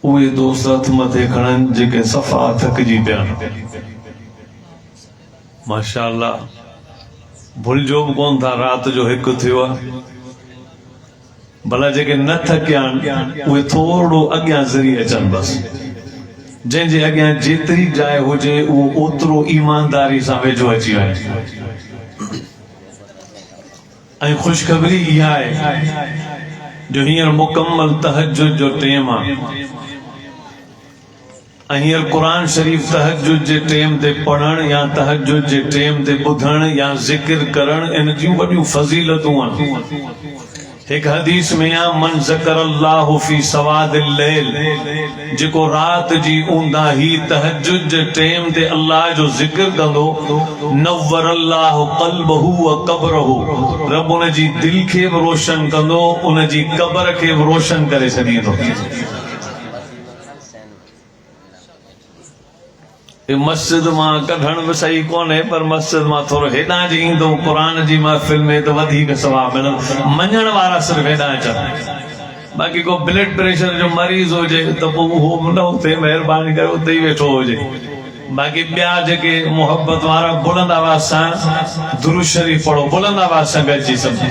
उहे दोस्त हथ मथे खणन जेके सफ़ा थकजी पिया। माशाअल्लाह भुलिजो बि कोन था रात जो हिकु थियो आहे। भला जेके न थकिया आहिनि उहे थोरो अॻियां ज़री अचनि बसि। जंहिंजे अॻियां जेतिरी जाइ हुजे उहो ओतिरो ईमानदारी सां वेझो अची वञे। ऐं ख़ुशख़बरी इहा आहे जो हींअर मुकम्मल तहज्जुद जो टाइम आहे ऐं हींअर क़ुरान शरीफ़ तहज्जुद जे टाइम ते पढ़ण या तहज्जुद जे टाइम ते ॿुधण या ज़िक्र करण इन जूं वॾियूं फज़ीलतूं आहिनि। एक हदीस में या मन ज़करल्लाहु फी सवादिल लैल, जेको रात जी ऊंदाही तहज्जुद जे टाइम ते अल्लाह जो ज़िक्र कंदो, नव्वरल्लाहु क़ल्बहु व क़ब्रहु, रब उन जी दिल खे बि रोशन कंदो, उन जी क़ब्र खे बि रोशन करे छॾींदो। मस्जिद मां कढण भी सही कोन्हे, पर मस्जिद मां थोरो हेॾां जी ईंदो क़ुरान जी महफ़िल में तो वधीक सवाब मिलंदो। मञण वारा सिर्फ़ हेॾां अचनि। बाक़ी को ब्लड प्रेशर जो मरीज़ हुजे तो पोइ उहो न उते महिरबानी करे उते ई वेठो हुजे। बाक़ी ॿिया जेके मोहब्बत वारा बुलंद आवाज़ सां दुरूद शरीफ़ पढ़ो, बुलंद आवाज़ सां गॾिजी सभु।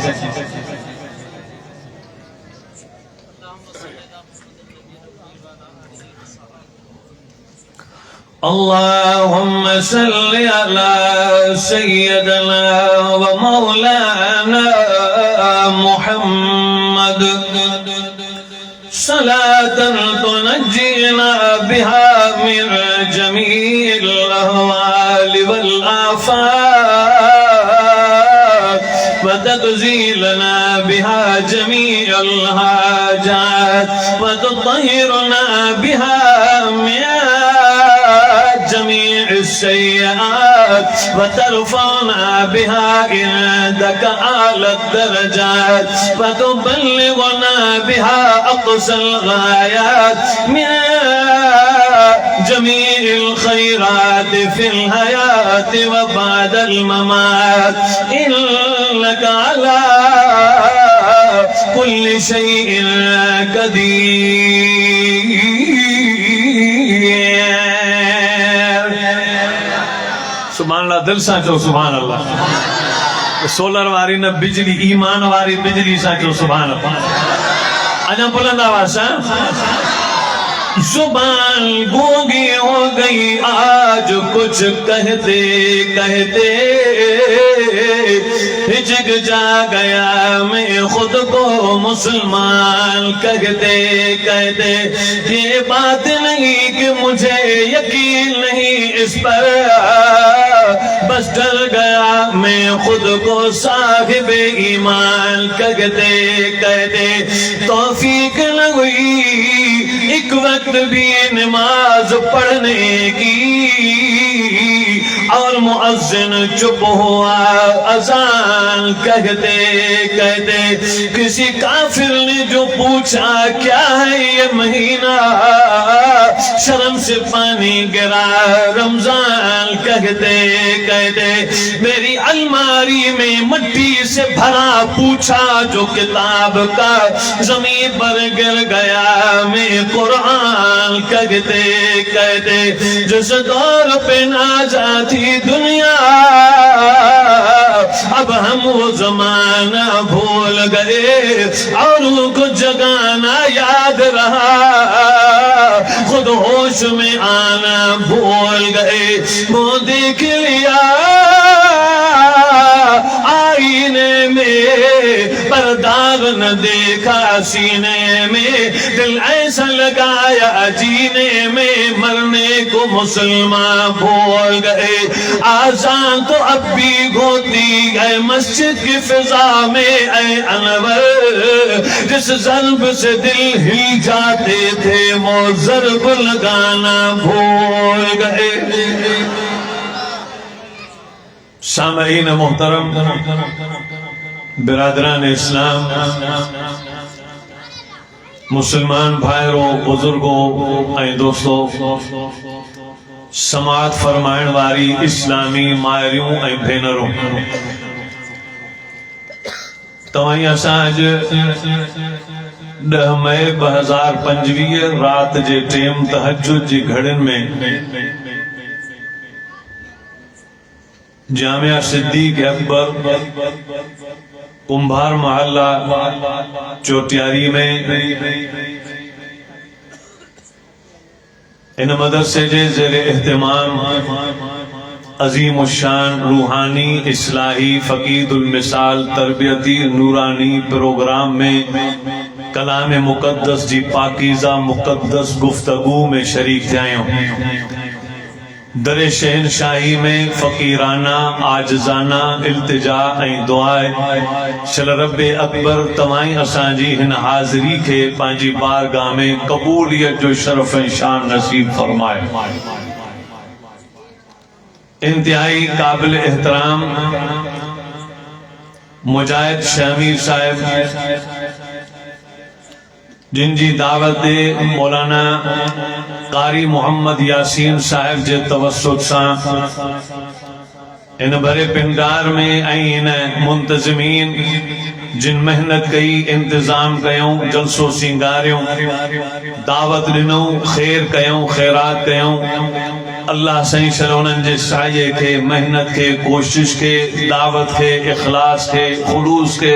अल्लाहुम्मा सल्लि अला सय्यदना व मौलाना मुहम्मद सलातन तुनज्जीना बिहा मिन जमील अहवाल वल आफात व तगज़ीलना बिहा जमीअल हाजात व तुत्हिरुना बिहा जमीअ السيئات وترفعنا بها عندك أعلى الدرجات وتبلغنا بها أقصى الغايات من جميع الخيرات في الحياة وبعد الممات إنك على كل شيء قدير। सुभान अल्लाह, दिल सां चओ सुभान अल्लाह। सोलर वारी न बिजली, ईमान वारी बिजली सां चओ सुभान अल्लाह। अञा बुलंद आवाज़ सां। जुबान गूंगी हो गई आज कुछ कहते कहते, हिचक जा गया मैं खुद को मुसलमान कहते कहते। ये बात नहीं कि मुझे यकीन नहीं इस पर, बस डर गया मैं खुद को साहिब ईमान कहते कहते। तौफीक न हुई एक वक्त भी नमाज पढ़ने की और मुअज्जिन चुप हुआ अजान कहते कहते। किसी काफिर ने जो पूछा क्या है ये महीना, शर्म से पानी गिरा रमजान कहते कहते। मेरी अलमारी में मिट्टी से भरा पूछा जो किताब का, जमीन पर गिर गया मैं कुरान कहते कहते। जिस दौर पे ना जाती दुनिया अब हम वो जमाना भूल गए और उनको जगाना याद रहा, खुद होश में आना भूल गए। वो देख लिया आईने में पर दाग न देखा सीने में, दिल ऐसा लगाया जीने में मरने को मुसलमान भूल गए। आजान तो अब भी होती है मस्जिद की फिजा में ऐ अनवर, जिस ज़र्ब से दिल हिल जाते थे वो ज़र्ब लगाना भूल गए। सामईन मोहतरम, बिरादरान इस्लाम, मुसलमान भाइयों, बुजुर्गों ऐं दोस्तों, समात फरमाइण वारी इस्लामी मायरियूं ऐं भेनरूं, तव्हां असां अॼु 10 मई 2025 रात जे टेम तहज्जुद जी घड़न में जामिया सिद्दीक अकबर कुंभार मोहल्ला चोटियारी में इन मदरसे जे ज़ेरे एहतमाम अजीम उशान रूहानी इस्लाही फकीदुल मिसाल तरबियती नूरानी प्रोग्राम में कलाम मुकद्दस जी पाकीज़ा मुकद्दस गुफ्तगू में शरीक थियां। दरे शहनशाही में फकीराना आजजाना इल्तिजा ऐं दुआए शल रब्बे अकबर तवाई असांजी हिन हाज़री के पांजी बारगाह में कबूलियत जो शरफ ऐं शान नसीब फरमाए। इंतहाई काबिल एहतराम मुजाहिद शामीर साहब जिनकी दावत दे मौलाना कारी मोहम्मद यासीन साहब जे तवस्सुत सां इन भरे पिंडार में इन मुंतजिमीन जिन मेहनत कई इंतजाम कयों जलसो सिंगारियों दावत दिनों खैर कयों खैरात कयों अल्लाह सही शलोनन जे साये के मेहनत के कोशिश के दावत के इखलास के खुलूस के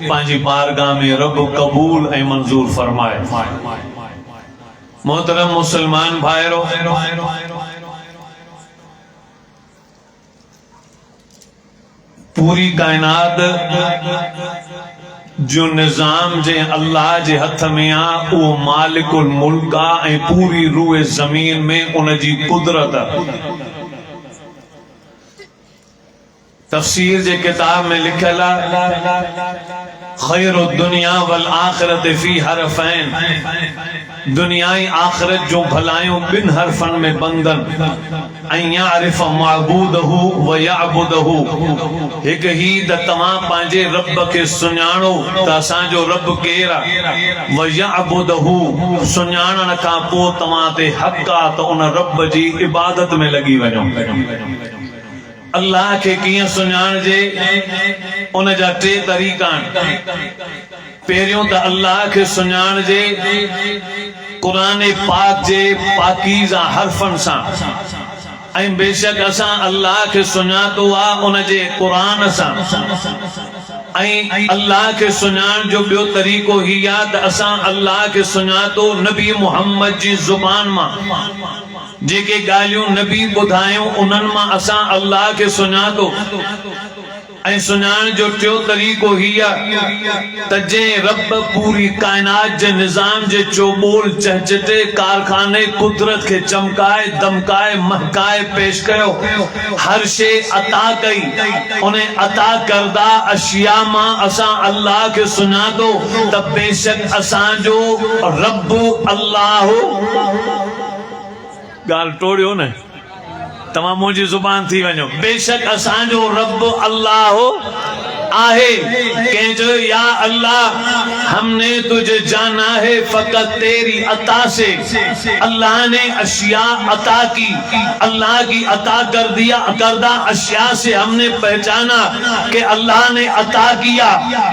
पांजी बारगाह में रब कबूल ऐं मंजूर फरमाए। मोहतरम मुसलमान भाईरो, पूरी कायनात जो निजाम जे अल्लाह जे हथ में आ वो मालिकुल मुल्क आ ऐं पूरी रूए जमीन में उन जी कुदरत। तफसीर जे किताब में लिखल खैरुद दुनिया वल आखिरत फी हरफैन, दुनियाई आखिरत जो भलायूं बिन हरफन में बंदन ऐं यारिफ माबूदहू व याबुदहू। एक ही द तमाम पांजे रब के सुञाणो त असांजो रब केर आ, व याबुदहू सुञाणण खां पोइ तव्हां ते हक़ आ त उन रब जी इबादत में लगी वञो। अल्लाह के कियां सुञाणजे उन जा 3 तरीक़ा। पहिरियों त अल्लाह के सुञाणजे कुरान पाक जे पाकीज़ा हरफन सां, ऐं बेशक असां अल्लाह के सुञातो आ उन जे कुरान सां। ऐं अल्लाह के सुञाण जो ॿियो तरीक़ो ही आ त असां अल्लाह के सुञातो नबी मुहम्मद जी ज़ुबान मां। जेके ॻाल्हियूं नबी ॿुधायूं उन्हनि मां असां अल्लाह के सुञातो। ऐं सुञाण जो टियों तरीक़ो ही आ त जे रब पूरी कायनात जे निज़ाम जे चोबोल चहचटे कारखाने कुदरत के चमकाए दमकाए महकाए पेश कयो, हर शे अता कई, उन्हें अता करदा अशिया मां असां अल्लाह के सुञातो त बेशक असांजो रब अल्लाह। गाल टोड़ियो न, तमाम मुझी जुबान थी वञो। बेशक असांजो रब अल्लाह आहे। कहजो या अल्लाह हमने तुझे जाना है फकत तेरी अता से। अल्लाह ने अशिया अता की, अल्लाह की अता कर दिया करदा अशिया से हमने पहचाना कि अल्लाह ने अता किया।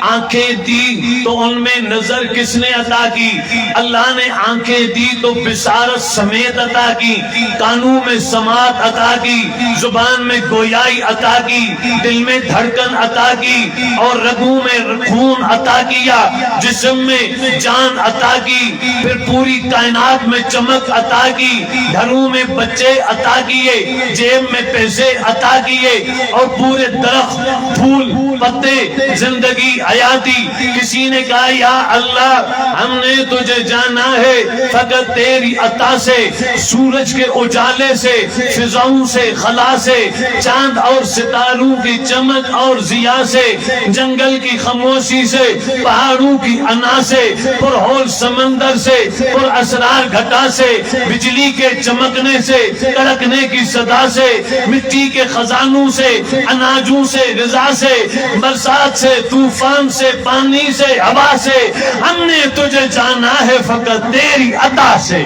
आंखें दी तो उनमें नजर किसने अता की? अल्लाह ने आंखें दी तो बिसारत समेत अता की, कानों में समात अता की, जुबान में गोयाई अता की, दिल में धड़कन अता की और रगों में खून अता किया, जिस्म में जान अता की, फिर पूरी कायनात में चमक अता की, घरों में बच्चे अता किए, जेब में पैसे अता किए और पूरे दरख्त फूल पत्ते जिंदगी हयाती। किसी ने कहा या अल्लाह हमने तुझे जाना है फकत तेरी अता से। सूरज के उजाले से, फिजाओं से, खला से, चांद और सितारों की चमक और जिया से, जंगल की खामोशी से, पहाड़ों की अना से, पुरहोल समंदर से, पुर असरार घटा से, बिजली के चमकने से, कड़कने की सदा से, मिट्टी के खजानों से, अनाजों से, ग़िज़ा से, बरसात से, तूफान से, पानी से, हवा से, हमने तुझे जाना है फकत तेरी अता से।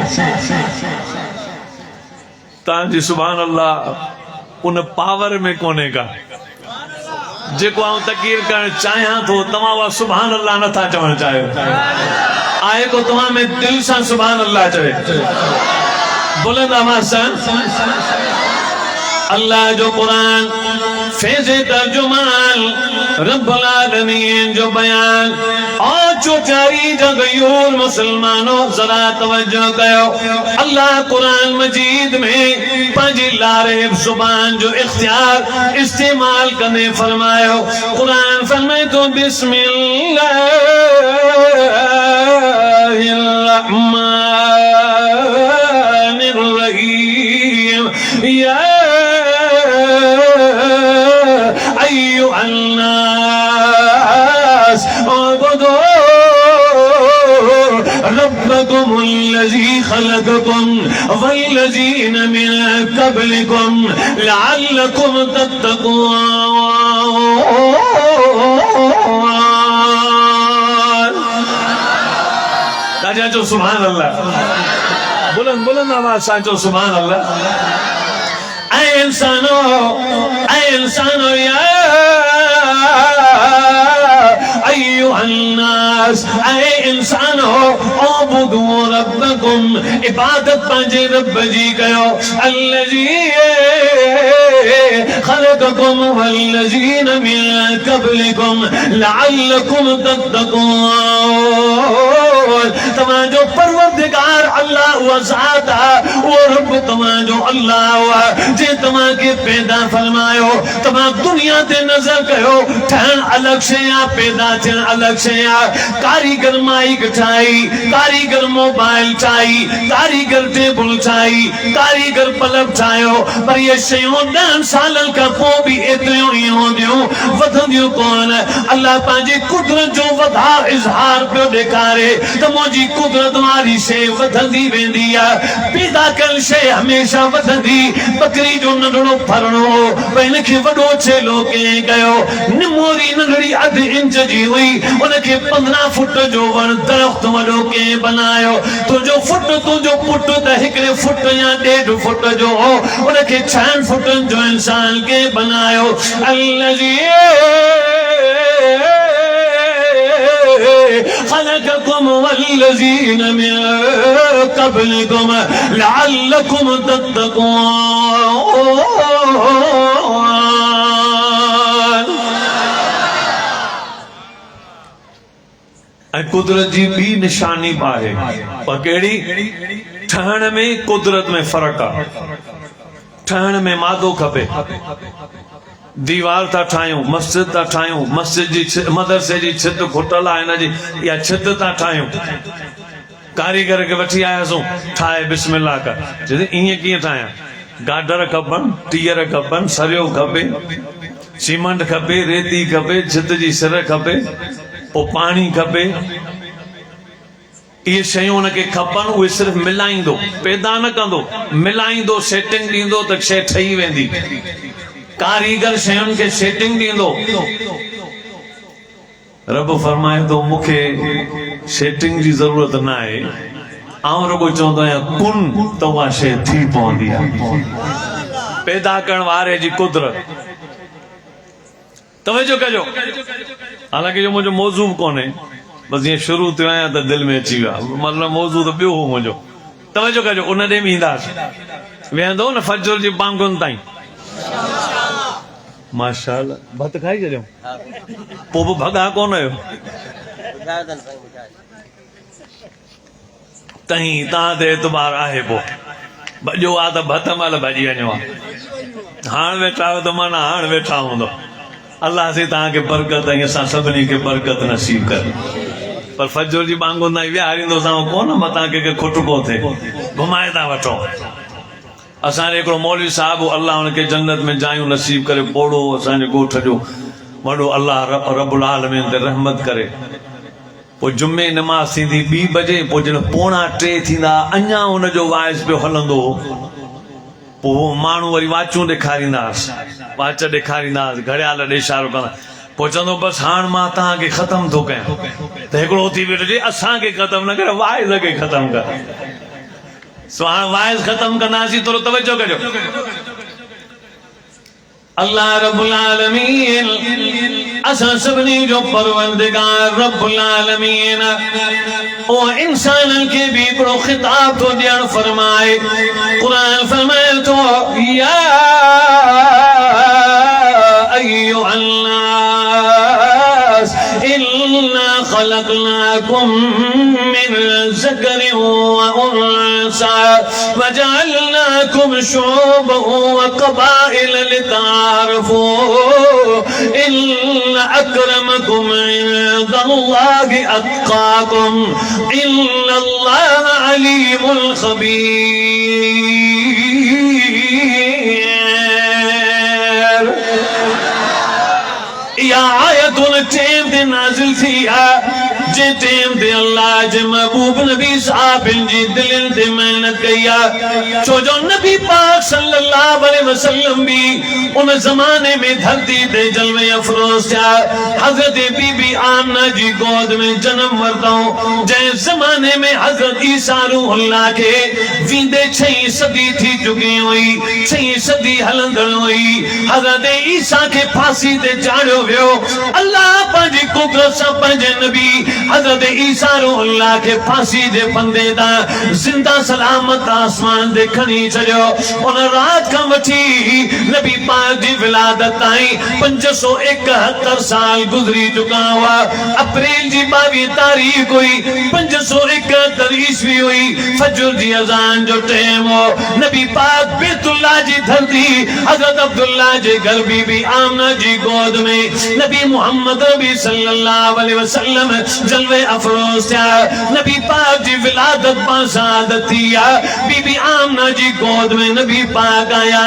तांजी सुभान अल्लाह उन पावर में कोने का जेको आऊं तकीर करण चाहियां थो, तव्हां उहा सुभान अल्लाह नथा चवण चाहियो। आहे को तव्हां में दिल सां सुभान अल्लाह चवे बुलंद आवाज़ सां अल्लाह जो कुरान फैज़ तर्जुमान रब्बुल आलमीन जो बयान और चौचारी जगयूर मुसलमानों जरा तवज्जो कयो अल्लाह कुरान मजीद में पंजी लारेब जुबान जो इख्तियार इस्तेमाल करने फरमायो कुरान फरमाए तो बिस्मिल्लाहिर्रहमानिर्रहीम या रब्बकुमुल्लज़ी खलक़कुम वल्लज़ीन मिन क़ब्लिकुम लअल्लकुम तत्तक़ून ताजा जो सुभान अल्लाह बुलंद बुलंद आवाज़ सां जो सुभान अल्लाह ऐ इंसानो या अय्युहन्नास ऐ इंसानो उबुदू रब्बकुम इबादत पंहिंजे रब जी कयो अल्लज़ी खलक़कुम वल्लज़ीन मिन क़ब्लिकुम लअल्लकुम तत्तक़ून तव्हांजो परवरदिगार अल्लाह उहा ज़ात आहे उहो रब तव्हांजो अल्लाह आहे जे तव्हांखे पैदा फरमायो तव्हां दुनिया ते नज़र कयो ठहण अलॻि शइ आहे पैदा थियण अलॻि शइ आहे कारीगर माइक ठाही कारीगर मोबाइल ठाही कारीगर टेबल ठाही कारीगर पलक ठाहियो पर इहे शयूं 10 सालनि खां पोइ बि एतिरियूं ई हूंदियूं वधंदियूं कोन अल्लाह पंहिंजी कुदरत जो वधार इज़हार पियो ॾेखारे त मुंहिंजी कुदरत वारी शइ वधंदी वेंदी आहे पैदा कयल शइ हमेशह वधंदी बकरी जो नंढड़ो फरणो हो हिन खे वॾो छेलो कंहिं कयो निमोरी नंढड़ी अध इंच जी हुई उनखे 15 फुट जो वण दरख़्त वॾो कंहिं बनायो तुंहिंजो पुट त हिकिड़े फुट या 1.5 फुट जो हो उनखे 6 फुटनि जो इंसान कंहिं बनायो अल्लज़ी खलक़कुम वल्लज़ीन मिन क़ब्लिकुम लअल्लकुम तत्तक़ून कुदरत जी भी निशानी पाए पर केड़ी ठहण में कुदरत में फर्क आहे ठहण में मादो खपे दीवार था ठायूं मस्जिद था ठायूं मस्जिद जी मदरसे जी छित खुटल आहे हिन जी या छित था ठायूं कारीगर के वठी आयासूं ठाहे बिस्मिल्लाह कर चए ईअं कीअं ठाहियां गाडर खपनि टीयर खपनि सरियो खपे सीमेंट खपे रेती खपे छित जी सिर खपे पोइ पाणी खपे ये शयूं उनके खपनि उहे सिर्फ़ मिलाईंदो पैदा न कंदो मिलाईंदो सेटिंग ॾींदो त शइ ठही वेंदी कारीगर शयुनि खे सेटिंग ॾींदो रब फरमाए थो मूंखे सेटिंग जी ज़रूरत न आहे आउं रुगो चवंदो आहियां कुन त उहा शइ थी पवंदी आहे पैदा करण वारे जी कुदरत तवज्जो कजो हालांकि जो मुंहिंजो मौज़ू कोन्हे बस ये शुरू थियो आहियां त दिलि में अची वियो आहे मतिलबु मौज़ू त ॿियो हो मुंहिंजो तवज्जो कजो उन ॾे बि ईंदासीं वेहंदो न फजर जी पांगुनि ताईं माशाअल्लाह भत खाई छॾियो पोइ बि भॻा कोन हुयो तई तव्हां ते एतबार आहे पोइ भॼो आहे त भत महिल भॼी वञो आहे हाणे वेठा आहियो त माना हाणे वेठा हूंदो अल्लाह से तव्हांखे बरकत ऐं असां सभिनी खे बरकत नसीब करे पर फजर जी बांगुनि ताईं विहारींदोसां कोन मतां कंहिंखे खुटको थिए घुमाए था वठो असांजे हिकिड़ो मौलवी साहिबु अल्लाह हुनखे जन्नत में जायूं नसीब करे पोड़ो असांजे ॻोठ जो वॾो अल्लाह रब्बुल आलमीन ते रहमत करे पोइ जुमे नमाज़ थींदी 2 बजे पोइ जॾहिं 2:45 थींदा अञा हुनजो वाइस पियो हलंदो पोइ माण्हू वरी वाचूं ॾेखारींदासीं वाच ॾेखारींदासीं घड़ियाल ॾे इशारो कंदा पोइ चवंदो बसि हाणे मां तव्हांखे ख़तमु थो कयां त हिकिड़ो थी वेठो चए असांखे ख़तमु न करे वाइस खे ख़तमु कर सो हाणे वाइस ख़तमु कंदासीं थोरो तवजो कजो अल्लाह रब्बुल आलमीन असा सबनी जो परवरदिगार रब्बुल आलमीन ओ इंसान के भी को खिताब तो दिया फरमाए कुरान फरमाए तो या अय्युहन नास इन्ना खलकनाकुम मिन ज़करिन व उन्सा वजअलनाकुम शुअबन व क़बाइल लितारफू इन्न अक्रमकुम इंदल्लाहि अत्क़ाकुम इन्नल्लाह अलीमुल ख़बीर। या आयतुल टेम दे नाज़िल थी जे टेम दे अल्लाह जे महबूब नबी साहब जी दिल दे मेहनत किया छो जो नबी पाक सल्लल्लाहु अलैहि वसल्लम भी उन जमाने में धरती दे जलवे अफरोज था। हजरत बीबी आमना जी गोद में जन्म वरतो जै जमाने में हजरत ईसा रूहुल्लाह के वींदे 6 सदी थी चुकी हुई 6 सदी हलंदड़ हुई। हजरत ईसा के फांसी ते चाढ़ियो वियो अल्लाह पंहिंजी कुदरत सां पंहिंजे नबी हजरत ईसा रूहुल्लाह के फांसी दे फंदे दा जिंदा सलामत आसमान दे खणी छड़ियो। उन रात का वठी नबी पाक जी विलादत ताईं 571 साल गुजरी चुका हुआ। अप्रैल जी 22 तारीख हुई 571 ईस्वी हुई फजर जी अजान जो टाइम हो नबी पाक बैतुल्लाह जी धरती हजरत अब्दुल्लाह जी घर बीबी आमना जी गोद में नबी मोहम्मद नबी सल्लल्लाहु अलैहि वसल्लम जलवे अफरोज था। नबी पाक जी विलादत पासादत थिया बीबी आमना जी गोद में नबी पाक आया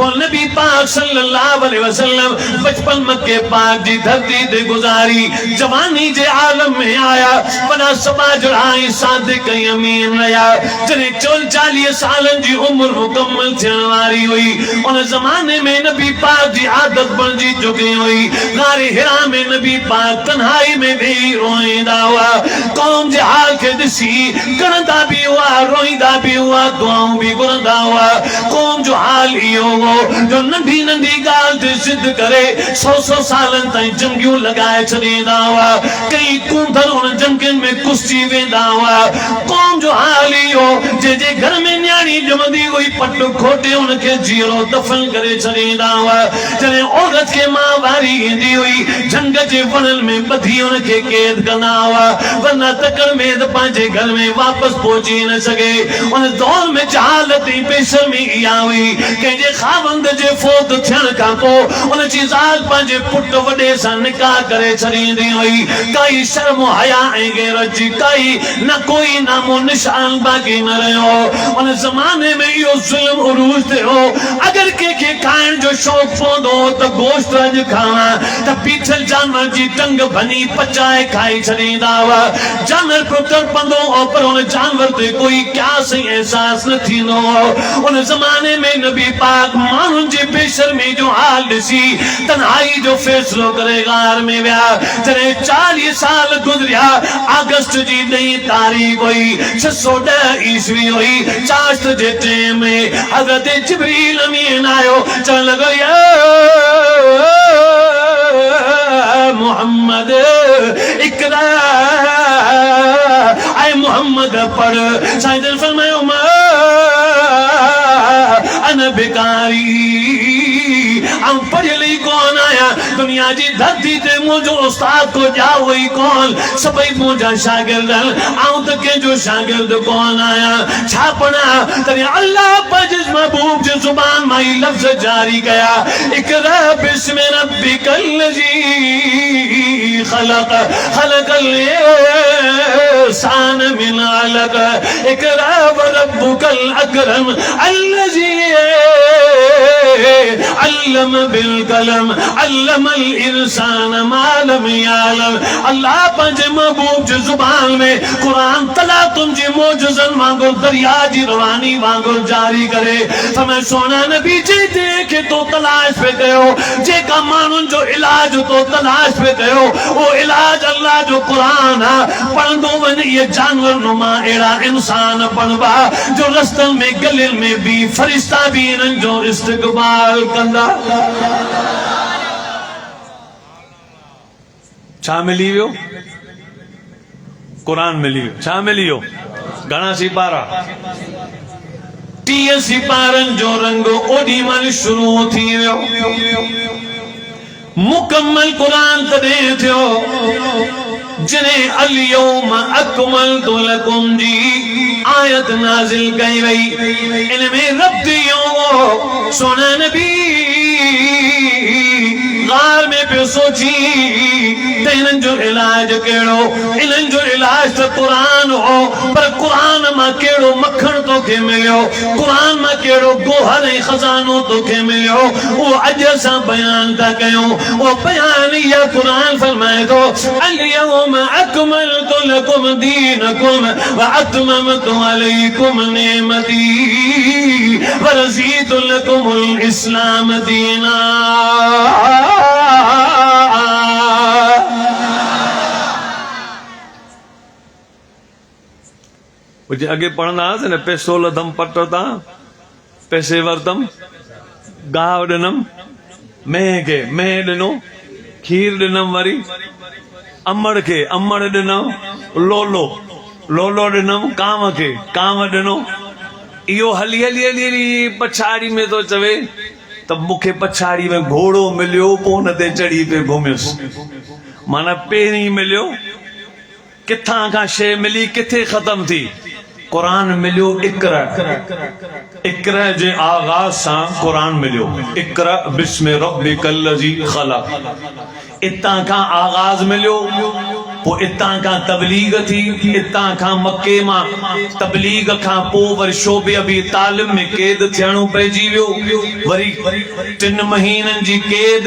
और नबी पाक सल्लल्लाहु अलैहि वसल्लम बचपन मक्के पाक जी धरती दे गुजारी जवानी जे आलम में आया बना सबा जुड़ाई सादिक अमीन रहा जने 40 सालन जी उम्र मुकम्मल थियण वारी हुई। उन जमाने में नबी पाक जी आदत बन जी चुकी हुई। गारे हिरा में नबी पाक तन्हाई में भी रोईंदा हुआ कौम जे हाल के दिसी करंदा भी हुआ रोईंदा भी हुआ दुआऊं भी घुरंदा हुआ। कौम जो हाल इहो हो जो नंढी नंढी गाल ते जिद करे 100 सालन ताईं जंगियूं लगाए छॾींदा हुआ। कई कूंदर उन जंगनि में कुस्सी वेंदा हुआ। कौम जो हाल इहो जे घर में न्याणी ॼमंदी हुई पट खोटे उनखे जीरो दफन करे छॾींदा हुआ। जॾहिं औरत के मां वारी ईंदी हुई जंग जे वणनि में ॿधी उनखे कैद कंदा हुआ वरना तकड़ में पंहिंजे घर में वापस पहुची न सके। उन दौर में जहालत ई बेशर्मी इहा हुई कंहिंजे खावंद जे फोत थियण खां पोइ उन जी ज़ाल पंहिंजे पुट वॾे सां निकाह करे छॾींदी हुई। काई शर्म हया ऐं गैरत जी काई न कोई नामो निशान बाक़ी न रहियो। उन ज़माने में इहो ज़ुल्म उरूज ते हो अगर कंहिंखे खाइण जो शौक़ पवंदो त गोश्त अॼु खावां त पीठल जानवर जी टंग भनी पचाए खाई छॾींदा हुआ। जानवर पुत्र पंदो पर उन जानवर ते कोई क्यास ऐं एहसास न थींदो हो। उन ज़माने में नबी पाक माण्हुनि जे बेशर्मी जो हाल ॾिसी तन्हाई जो फैसलो करे गार में विया। जॾहिं 40 साल गुज़रिया अगस्त जी 9 तारीख़ हुई 610 ईस्वी हुई चाश्त जे टाइम में हज़रत जिब्रील अमीन आयो चवण लॻो या मोहम्मद इकरा ऐं मोहम्मद पढ़। साईं जन फरमायो अन बेकारी हम पढ़ियल ई कोन आया दुनिया जी धरती ते मुंहिंजो उस्ताद को ॼाओ ई कोन सभई मुंहिंजा शागिर्द आऊं त कंहिंजो शागिर्द कोन आया छा पढ़ा तॾहिं अल्लाह पंहिंजे महबूब जे ज़ुबान मां ई लफ़्ज़ जारी कया इक़रा बिस्मि रब्बिकल लज़ी खलक़ खलक़ल इंसान मिन अलक़ इक़रा व रब्बुकल अकरम अल्लज़ी अल्लम बिल कलम अल्लमल इंसान मा लम यअलम। अल्लाह पंहिंजे महबूब जे ज़ुबान में कुरान तला तुंहिंजी मोजज़न वांगुरु दरिया जी रवानी वांगुरु जारी करे समय सोना नबी जी देखे तो तलाश पे कयो जेका माण्हुनि जो इलाज तो तलाश पे कयो वो इलाज अल्लाह जो कुरान आहे पढ़ंदो वञ। ये जानवर नुमा अहिड़ा इंसान पढ़बा जो रस्तनि में गलियुनि में भी फरिश्ता भी इन्हनि जो इस्तक़बाल कंदा। छा मिली वियो? क़ुरान मिली वियो। छा मिली वियो? घणा सिपारा? 30 सिपारनि जो रंग ओॾी महिल शुरू थी वियो। मुकम्मल क़ुरान तॾहिं थियो जॾहिं अल-यौम अकमलतु लकुम जी आयत नाज़िल कई वई। इन में रब्त इहो सोना नबी गार में पियो सोची त इन्हनि जो इलाज कहिड़ो? इन्हनि जो इलाज त क़ुरान हो, पर क़ुरान मां कहिड़ो मखण तोखे मिलियो? क़ुरान मां कहिड़ो गोहर ऐं खज़ानो तोखे मिलियो? उहो अॼु असां बयान था कयूं। उहो बयान इहा क़ुरान फरमाए थो अल-यौम अकमलतु लकुम दीनकुम व अतममतु अलैकुम निअमती व रज़ीतु लकुमुल इस्लाम दीना। मुझे अगे पढ़ना न पैसो लधम पट ता पैसे वरतम गाह ॾिनम मेह खे मेह ॾिनो खीर ॾिनम वरी अमड़ खे अमड़ ॾिनम लोलो लोलो ॾिनम कांव खे कांव ॾिनो। इहो हली हली हली हली पछाड़ी में तो चवे त मूंखे पछाड़ी में घोड़ो मिलियो पोइ हुन ते चढ़ी पे घुमियुसि। माना पहिरीं मिलियो किथां खां शइ मिली किथे ख़तम थी? क़ुरान मिलियो इक़रा। इक़रा जे आगाज़ सां क़ुरान मिलियो। इक़रा बिस्मि रब्बिकल लज़ी ख़लक़। इतां खां आगाज़ मिलियो। पोइ इतां खां तबलीग थी। इतां खां मके मां तबलीग खां पोइ वरी शोबे अबी तालिब में क़ैद थियणो पइजी वियो। वरी 3 महीननि जी क़ैद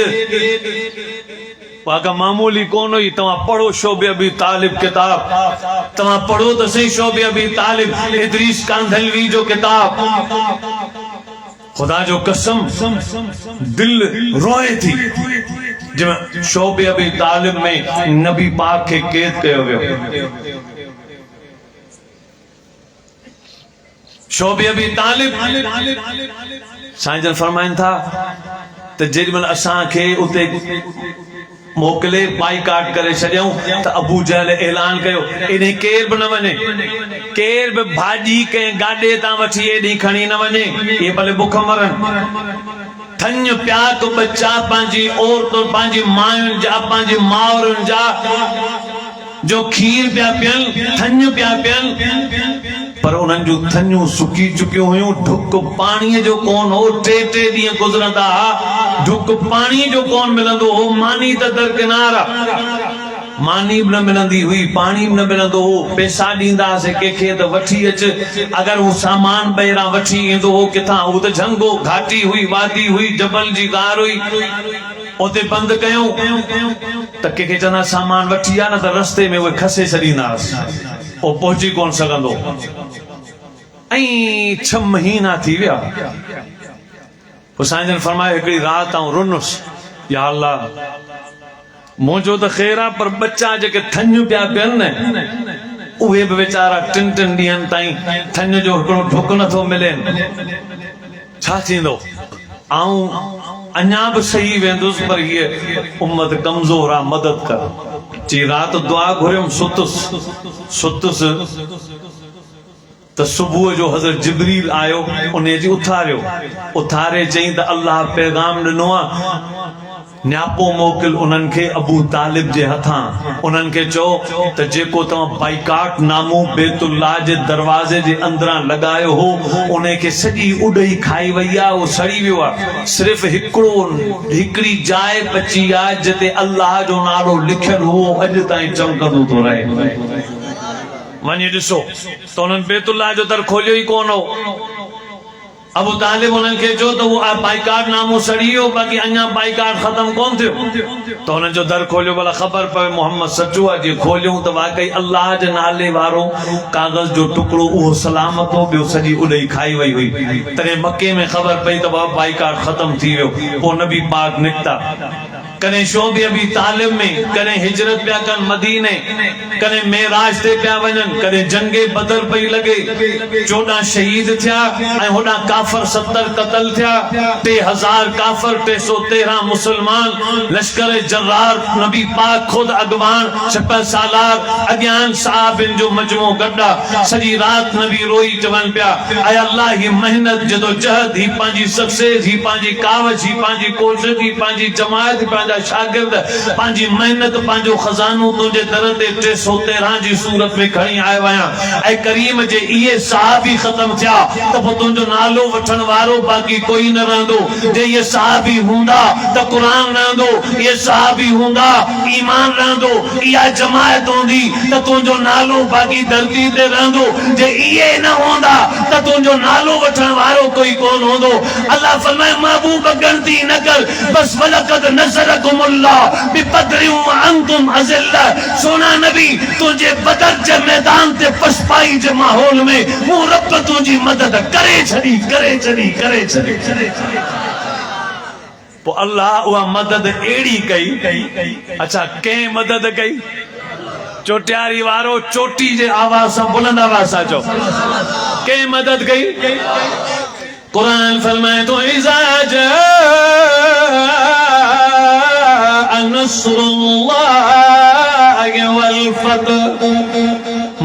वाका मामूली कोन हुई। तव्हां पढ़ो शोबे अबी तालिब किताब, तव्हां पढ़ो त सही शोबे अबी तालिब इदरीस कांधलवी जो किताब। खुदा जो कसम दिल रोए थी जब शोबे अबी तालिब में नबी पाक के कैद कयो वियो। शोबे अबी तालिब साईं जन फरमाइनि था त जेॾीमहिल असांखे उते मोकिले बाइकाट करे छॾियऊं त अबू जहल ऐलान कयो इन्हें केर बि न वञे, केर बि भाॼी कंहिं गाॾे तां वठी एॾी खणी न वञे, इहे भले बुख मरनि। थञ प्याक बच्चा पंहिंजी औरतुनि पंहिंजी मायुनि जा पंहिंजी माउरुनि जा जो खीर पिया पियनि थञ पिया पियनि पर उन्हनि जूं थञूं सुकी चुकियूं हुयूं। ढुक पाणीअ जो कोन हो। 3 ॾींहं गुज़रंदा हुआ ढुक पाणी जो कोन मिलंदो हो। मानी त दरकिनार मानी बि न मिलंदी हुई, पाणी बि न मिलंदो हो। पैसा ॾींदासीं कंहिंखे त वठी अच। अगरि हू सामान ॿाहिरां वठी ईंदो हो किथां, हू त झंगो घाटी हुई, वादी हुई, जबल जी गार हुई। उते बंदि कयूं त कंहिंखे चवंदा सामान वठी आ न त रस्ते में उहे खसे छॾींदासीं, उहो पहुची कोन सघंदो। ऐं 6 महीना थी विया। पोइ साईं जन फरमायो हिकिड़ी राति आऊं रुनुसि या अल्लाह मुंहिंजो त ख़ैर आहे पर बच्चा जेके थञ पिया पियनि न उहे बि वीचारा 3 ॾींहंनि ताईं थञ जो हिकिड़ो ढुक नथो मिले। छा थींदो? आऊं अञा बि सही वेंदुसि पर हीअ उम्मत कमज़ोर आहे, मदद कर। जी राति दुआ घुरियमि सुतुसि त सुबुह जो हज़रत जिब्रील आयो, उन जी उथारे चई त अल्लाह पैगाम ॾिनो आहे न्यापो मोकिल उन्हनि खे अबू तालिब जे हथां। उन्हनि खे चओ त जेको तव्हां बाइकाट नामो बैतुल्लाह जे दरवाज़े जे अंदरां लॻायो हो उन खे सॼी उॾई खाई वई आहे, उहो सड़ी वियो आहे। सिर्फ़ु हिकिड़ी जाइ बची आहे जिते अल्लाह जो नालो लिखियलु हो, अॼु ताईं चमकंदो थो रहे। वञी ॾिसो त उन्हनि बैतुल्लाह जो दर खोलियो ई कोन हो। अबू तालिब उन्हनि खे चयो त उहो बाइकाट नामो सड़ी वियो, बाक़ी अञा बाइकाट ख़तम कोन थियो। त हुननि जो दर खोलियो, भला ख़बर पवे मोहम्मद सचो आहे। जीअं खोलियूं त वाकई अल्लाह जे नाले वारो कागज़ जो टुकड़ो उहो सलामत हो, ॿियो सॼी उॾई खाई वई हुई। तॾहिं मके में ख़बर पई त बाइकाट ख़तम थी वियो। पोइ नबी पाक निकिता। कने शोबे अबी तालिब में, कने हिजरत पिया कन मदीने, कने मेराज ते पिया वञन, कने जंगे बदर पई लगे, 14 शहीद थिया ऐं होॾां काफ़र 70 क़त्ल थिया, 3000 काफ़र 313 मुसलमान, लश्कर जर्रार नबी पाक खुद अगवान सिपह सालार अज्ञान साहबिन जो मजमो गड्डा, सजी रात नबी रोई चवन पिया ऐं अल्लाह ही मेहनत जदोजहद ही पंहिंजी सक्सेस ही पंहिंजी कावज ही पंहिंजी कोशिश ही पंहिंजी जमायत ही शागिर्द पंहिंजी मेहनत पंहिंजो खजानो तुंहिंजे दर ते 313 जी सूरत में खणी आयो आहियां ऐं करीम जे इहे सहाबी ख़त्म थिया त पोइ तुंहिंजो नालो वठण वारो बाक़ी कोई न रहंदो। जे इहे सहाबी हूंदा त क़ुरान रहंदो, इहे सहाबी हूंदा ईमान रहंदो, इहा जमायत हूंदी त तुंहिंजो नालो बाक़ी धरती ते रहंदो। जे इहे न हूंदा त तुंहिंजो नालो वठण वारो कोई कोन हूंदो। अल्लाह फरमाए महबूब गणती न कर, बस वलक़द नज़र सोना नबी तुझे बदर के मैदान ते पछपाई जे माहौल में वो रब तुझी मदद करे छड़ी पो अल्लाह उहा मदद एड़ी कई। अच्छा कंहिं मदद कई? चोटियारी वारो चोटी जे आवाज सां बुलंद आवाज सां चओ कंहिं मदद कई? कुरान फरमाए तो इज़ा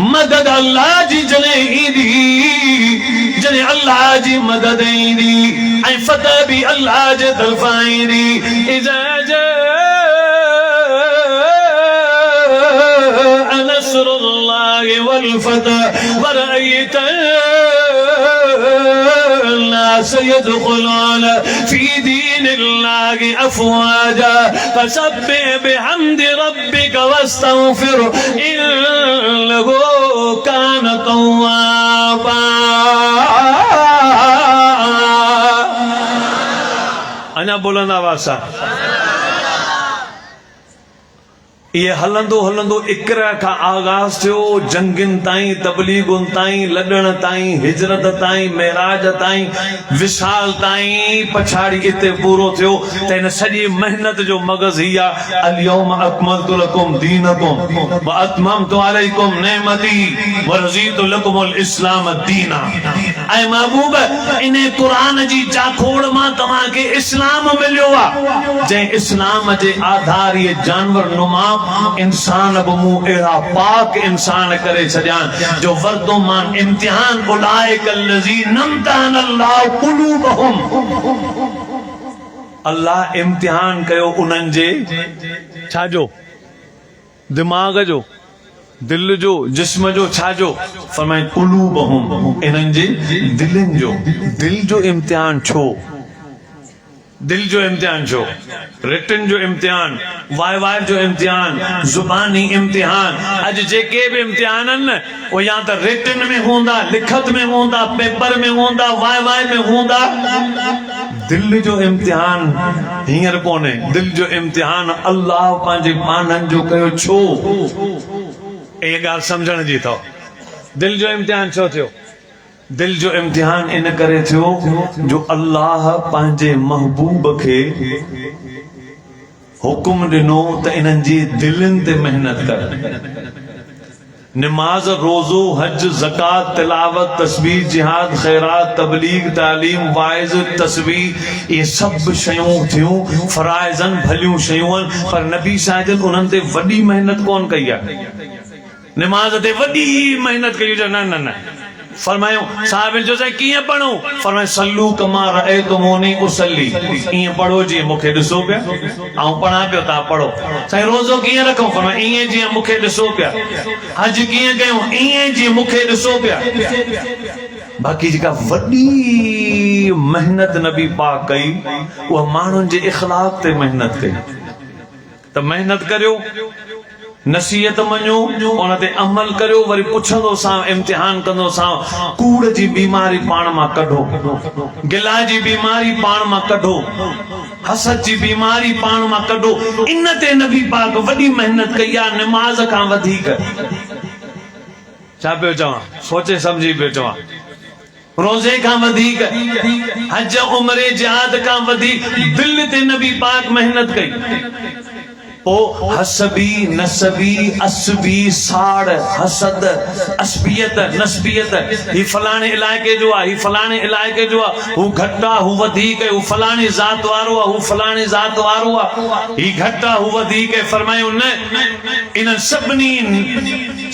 मदद अल्लाह जी जने ईदी, जने अल्लाह जी मदद ईदी ऐं फतह भी अल्लाह जे तरफां ईदी। इज़ा नस्रुल्लाहि वल फतह वरअयत الناس يدخلون في دين الله أفواجا فسبح بحمد ربك واستغفر إنه كان توابا। अञा बोलंदा आवाज़ ये हलंदो हलंदो इकरा का आगाज थियो, जंगिन ताई, तबलीगुन ताई, लडण ताई, हिजरत ताई, मेराज ताई, विशाल ताई पछाड़ी इते पूरो थियो। तेन सजी मेहनत जो मगज ही आ अल-यौम अकमलतु लकुम दीनकुम व अतममतु अलैकुम नेमती व रज़ीतु लकुमुल इस्लाम दीना। ऐ महबूब इने कुरान जी जाखोड़ मां तव्हां के इस्लाम मिलियो आ, जे इस्लाम जे आधार ये जानवर नुमा इंसान बमू एड़ा पाक इंसान करे छजान जो वर्दो मान इम्तिहान उलाइक अल्लज़ीन नमतान अल्लाह कुलूबहुम। अल्लाह इम्तिहान कयो उन्हनि जे छाजो? दिमाग जो, दिल जो, जिस्म जो, छाजो? फरमाए कुलूबहुम, इन्हनि जे दिलनि जो। दिल जो इम्तिहान छो? दिल जो इम्तिहान छो? रिटन जो इम्तिहान, वाइवार जो इम्तिहान, जुबानी इम्तिहान। अज जेके भी इम्तिहान न वो या तो रिटन में होंदा, लिखत में होंदा, पेपर में होंदा, वाइवार में होंदा। दिल जो इम्तिहान हींअर कोन्हे। दिल जो इम्तिहान अल्लाह पंहिंजे माननि जो कयो छो? ये ॻाल्हि समझण जी अथव। दिल जो इम्तिहान छो थियो? दिल जो इम्तिहान इन करे थियो जो अल्लाह पंहिंजे महबूब खे हुकुम ॾिनो त इन्हनि जी दिलनि ते मेहनत कर। नमाज, रोज़ो, हज, ज़कात, तिलावत, तस्बीह, जिहाद, खैरात, तबलीग, तालीम, वाइज़, तस्बीह, ये सब शयूं थियूं फराइज़न भलियूं शयूं, पर नबी साहिब उन्हनि ते वॾी मेहनत कोन कई आहे। नमाज ते वॾी मेहनत कई जो न न न फरमायो साहिब जो से कीअं पढ़ो? फरमाए सल्लू कमा रअयतुमूनी उसल्ली, ईअं पढ़ो जीअं मूंखे ॾिसो पिया ऐं पढ़ा पियो तव्हां पढ़ो। साईं रोज़ो कीअं रखो? फरमाए ईअं जीअं मूंखे ॾिसो पिया। हज कीअं कयूं? ईअं जीअं मूंखे ॾिसो पिया। बाक़ी जेका वॾी मेहनत नबी पाक कई उहा माण्हुनि जे इख़लाक़ ते मेहनत कई। त मेहनत करियो, नसीहत मञो, उन ते अमल करियो, वरी पुछंदो सां, इम्तिहान कंदो सां। कूड़ जी बीमारी पाण मां कढो, गिला जी बीमारी पाण मां कढो, हसद जी बीमारी पाण मां कढो। इन ते नबी पाक वॾी मेहनत कई आहे नमाज खां वधीक। छा पियो चवां? सोचे समझी पियो चवां। रोज़े का वधीक, हज उम्रे जिहाद का वधीक दिल ते नबी पाक मेहनत कई। ओ हसबी नसबी असबी साड़ हसद असबियत नस्बियत, ही फलाने इलाके जो आहे, ही फलाने इलाके जो आहे, हू घटा हू वधीक है, हू फलानी ज़ात वारो आहे, हू फलानी ज़ात वारो आहे, ही घटा हू वधीक है। फरमायो न, इन सभिनी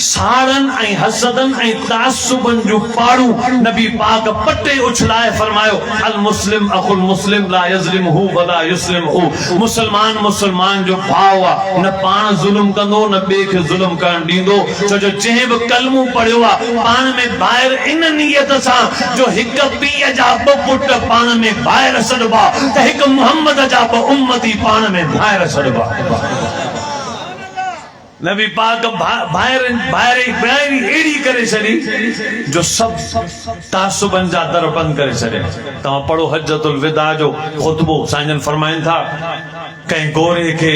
साड़न ऐं हसदन ऐं तासुबन जो पाड़ू नबी पाक पटे उछलाए फरमायो अल मुस्लिम अखुल मुस्लिम ला यज़लिमहु वला युस्लिमहु। मुसलमान मुसलमान जो भाव न पान जुल्म कंदो न बे के जुल्म करण दींदो। छो जो जंहिं बि कलमो पढ़ियो आहे पान में ॿाहिरि इन नियत सां जो हिक पीउ जा ॿ पुट पान में ॿाहिरि सॾिबा त हिक मुहम्मद जा ॿ उम्मती पान में ॿाहिरि सॾिबा। नबी पाक ॿाहिरि अहिड़ी करे छॾी जो सभु तासुबनि जा दर बंदि करे छॾिया। तव्हां पढ़ो हजतुल विदा जो ख़ुतबो, साईं जन फरमाइनि था कंहिं गोरे के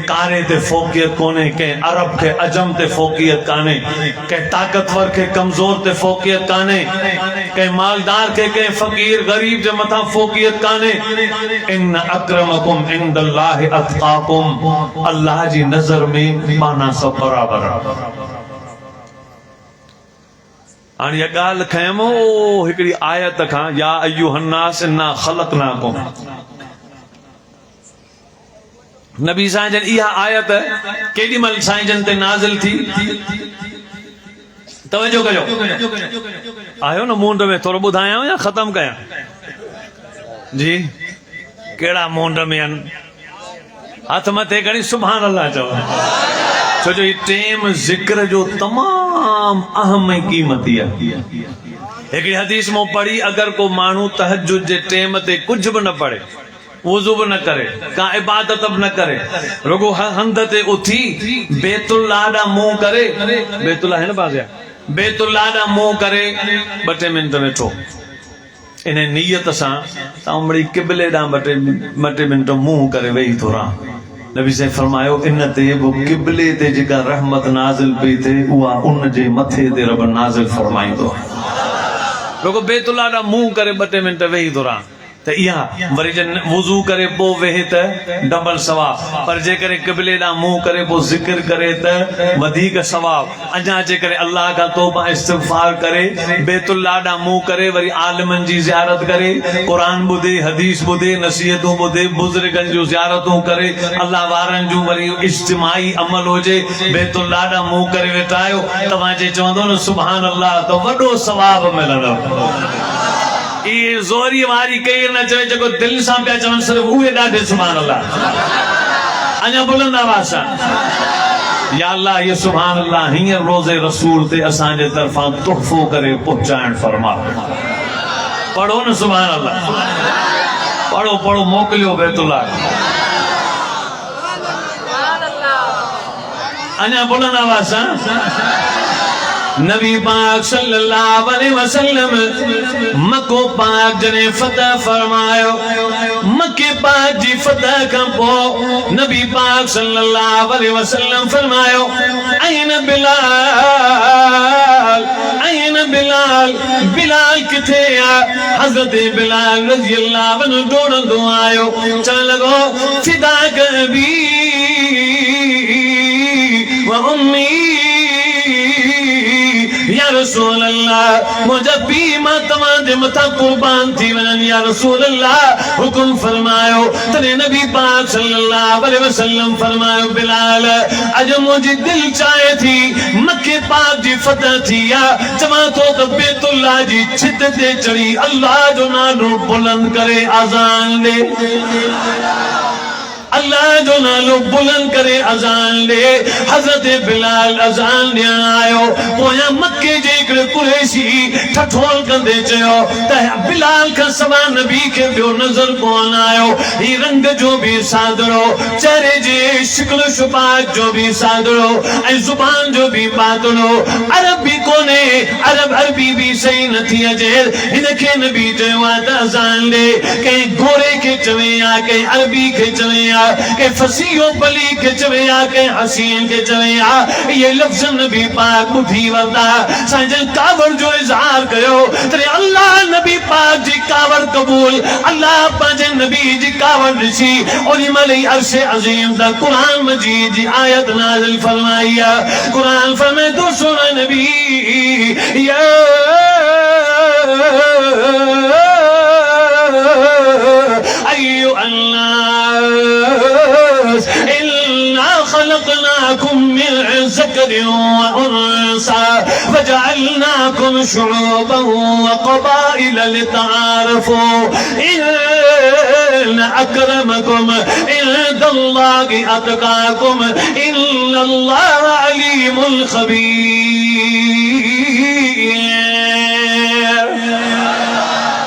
कारे ते फोकियत कोने, कंहिं अरब के अजम ते फोकियत काने, कंहिं ताकतवर के कमजोर ते फोकियत काने, कंहिं मालदार के कंहिं फकीर गरीब जे मथा फोकियत काने। इन अक्रमकुम इंदल्लाहि अत्काकुम, अल्लाह जी नज़र में माना सब बराबर। हाणे इहा ॻाल्हि खयमि हिकिड़ी आयत खां, या अय्युहन्नास इन्ना ख़लक़नाकुम। नबी साईं जन इहा आयत केॾी महिल साईं जन ते नाज़िल थी, तवजो कजो। आयो न मुंड में, थोरो ॿुधायांव या ख़त्म कयां? जी कहिड़ा मुंड में आहिनि? हथ मथे खणी सुभान अल्लाह चओ। छो जो हीउ टेम ज़िक्र जो तमामु अहम ऐं क़ीमती आहे। हिकिड़ी हदीस मूं पढ़ी, अगरि को माण्हू तहज्जुद जे टेम ते कुझु बि न पढ़े, वुज़ू बि न करे, का इबादत बि न करे, रुगो हंध ते उथी बैतुल्लाह ॾांहुं मुंहुं करे, बैतुल्लाह है न पासे, बैतुल्लाह ॾांहुं मुंहुं करे 2 मिंट वेठो इन नियत सां त मिड़ी क़िबले ॾांहुं 2 मिंट मुंहुं करे वेही थो रहां। नबी साईं फरमायो इन ते वो क़िबले ते जेका रहमत नाज़िल पई थिए उहा उन जे मथे ते रब नाज़िल फरमाईंदो। रुगो बैतुल्लाह ॾांहुं मुंहुं करे 2 मिंट वेही थो रहां त इहा वरी जन वुज़ू करे पोइ वेहे त डबल सवाब, पर जेकर क़िबले ॾांहुं मुंहुं करे पोइ ज़िक्र करे त वधीक सवाब। अञा जेकर अल्लाह खां तौबा इस्तिग़फ़ार करे, बैतुल्लाह ॾांहुं मुंहुं करे, वरी आलिमनि जी ज़ियारत करे, क़ुरान ॿुधे, हदीस ॿुधे, नसीहतूं ॿुधे, बुज़ुर्गनि जूं ज़ियारतूं करे, अल्लाह वारनि जूं वरी इज्तिमाई अमल हुजे, बैतुल्लाह ॾांहुं मुंहुं करे वेठा आहियो, तव्हां जे चवंदो न सुभान अल्लाह त वॾो सवाब मिलंदो। ये ज़ोरी वारी कई न चवे, जेको दिल सां पिया चवनि सिर्फ़ उहे ॾाढे सुभान अल्लाह। अञा बुलंद आवाज़ सां या अल्लाह ये सुभान अल्लाह हींअर रोज़े रसूल ते असांजे तरफ़ां तुहफ़ो करे पहुचाइण फरमा। पढ़ो न सुभान अल्लाह, पढ़ो पढ़ो, मोकिलियो बैतुल्लाह। अञा बुलंद आवाज़ सां नबी पाक सल्लल्लाहु अलैहि वसल्लम मक्को पाक जने फतह फरमायो, मक्के पाक जी फतह खां पोइ नबी पाक सल्लल्लाहु अलैहि वसल्लम फरमायो ऐन बिलाल, ऐन बिलाल, बिलाल किथे आहे? हज़रत बिलाल रज़ी अल्लाह अन्हु दौड़ंदो आयो, चवण लॻो फिदाक बी व उम्मी या रसूल अल्लाह, मुझे पी मां तव्हां जे मथां कुर्बान थी वञनि या रसूल अल्लाह। हुकुम फरमायो तने नबी पाक सल्लल्लाहु अलैहि वसल्लम फरमायो बिलाल अज मुझी दिल चाहे थी मक्के पाक जी फतह थी या चवां तो त बैतुल्लाह जी छित ते चढ़ी अल्लाह जो नालो बुलंद करे अज़ान दे, अल्लाह जो नालो बुलंद करे अज़ान दे। हज़रत बिलाल अज़ान ॾियण आयो, पोयां मक्के जे हिकिड़े कुरैशी ठठोल कंदे चयो त बिलाल खां सवाइ नबी खे ॿियो नज़र कोन आयो। ही रंग जो बि सादड़ो, चेहरे जे शिकल शुबात जो बि सादड़ो ऐं ज़ुबान जो बि पातड़ो, अरब बि कोन्हे, अरबी बि सही नथी अचे। हिन खे नबी चयो आहे त अज़ान ॾे, कंहिं गोरे खे चवे या कंहिं अरबी खे चवे या के फसीहो बली के चवे या के हसीन के चवे या, ये लफ्ज़ नबी पाक ॿुधी वरता। साईं जन कावड़ जो इज़हार इज़हार कयो तेरे अल्लाह नबी पाक जी कावड़ कबूल अल्लाह पंहिंजे नबी जी कावड़ ॾिसी ओॾी महिल ई अर्श अज़ीम दा कुरान मजीद जी आयत नाज़िल फरमाई आहे कुरान फरमाए तो सुन नबी या अय्युहन्नास इन्ना खलक़नाकुम मिन ज़करिन व उन्सा वजअलनाकुम शुऊबन व क़बाइल लितआरफू इन्न अक्रमकुम इंदल्लाहि अतक़ाकुम इन्नल्लाह अलीमुल ख़बीर।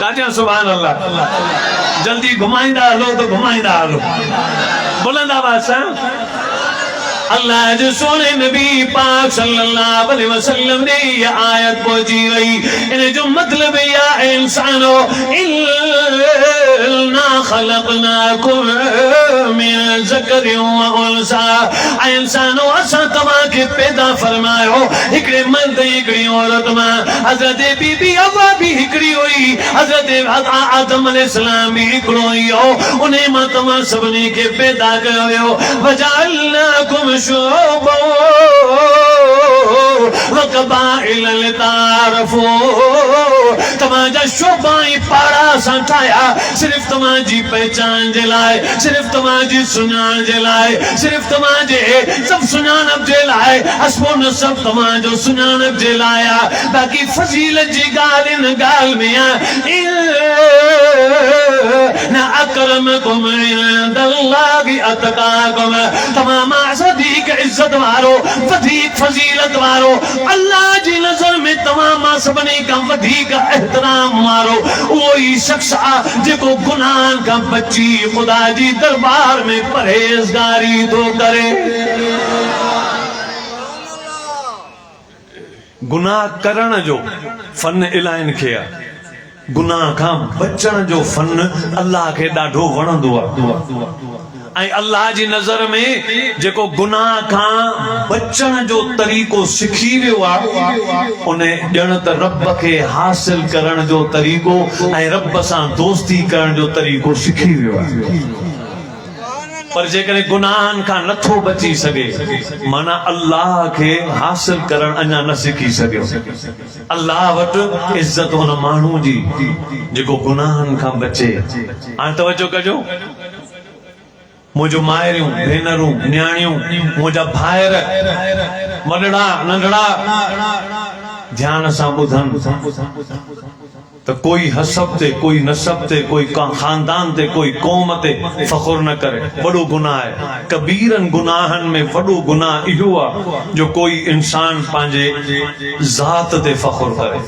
काटिया सुभान अल्लाह। जल्दी घुमाइंदा हलो तो घुमाइंदा हलो बुलंद आवाज़ सां अल्लाह जो सोने नबी पाक सल्लल्लाहु अलैहि वसल्लम ने ये आयत पहुंची गई इन्हें जो मतलब या इंसानो इन्ना खलक़नाकुम मिन ज़करिन व उन्सा इंसानो असा तमा के पैदा फरमायो हिकड़े मर्द हिकड़ी औरत में हज़रत बीबी हवा भी हिकड़ी हुई हज़रत आदम अलैहिस्सलाम भी हिकड़ो ही हो उन्हें मां तमा सबनी के पैदा कयो वजअलनाकुम शुऊबन व क़बाइल लितआरफू तमाजा शोबाई पाड़ा सा ठाया सिर्फ तमाजी पहचान जे लाए सिर्फ तमाजी सुञाण जे लाए सिर्फ तमाजे सब सुञाणप जे लाए हसबो नसब तमाजो सुञाणप जे लाया बाकी फजीलत जी गाल इन गाल में न अकरमकुम इंदल्लाहि अतक़ाकुम तमामा सदीक इज्जत वारो वधीक फजीलत वारो अल्लाह जी नजर में तमामा सबनी का वधीक एहतराम वारो वही शख्स आ जेको गुनाह का बची खुदा जी दरबार में परहेजगारी तो करे। गुनाह करण जो फन इलाइन खे गुनाह का बचण जो फन अल्लाह के ॾाढो वणंदो आहे अल्लाह जी नजर में जेको गुनाह का बचण जो तरीक़ो सिखी वियो आहे उन ॼण त रब के हासिल करण जो तरीक़ो ऐं रब सां दोस्ती करण जो तरीक़ो सिखी वियो आहे पर जेकॾहिं गुनाहनि खां नथो बची सघे माना अल्लाह के हासिल करण अञा न सिखी सघियो अल्लाह वटि इज़त हुन माण्हू जी जेको गुनाहनि खां बचे। हाणे तवजो कजो मुझो मायरियूं भेनरूं न्याणियूं मुझा भाइर वॾड़ा नंढड़ा ध्यान सां ॿुधनि तो कोई हसब ते कोई नसब ते कोई खानदान ते कोई कौम ते फखुर न करे वॾो गुनाह है कबीरन गुनाहन में वॾो गुनाह इहो आहे जो कोई इंसान पंहिंजे ज़ात ते फखुर करे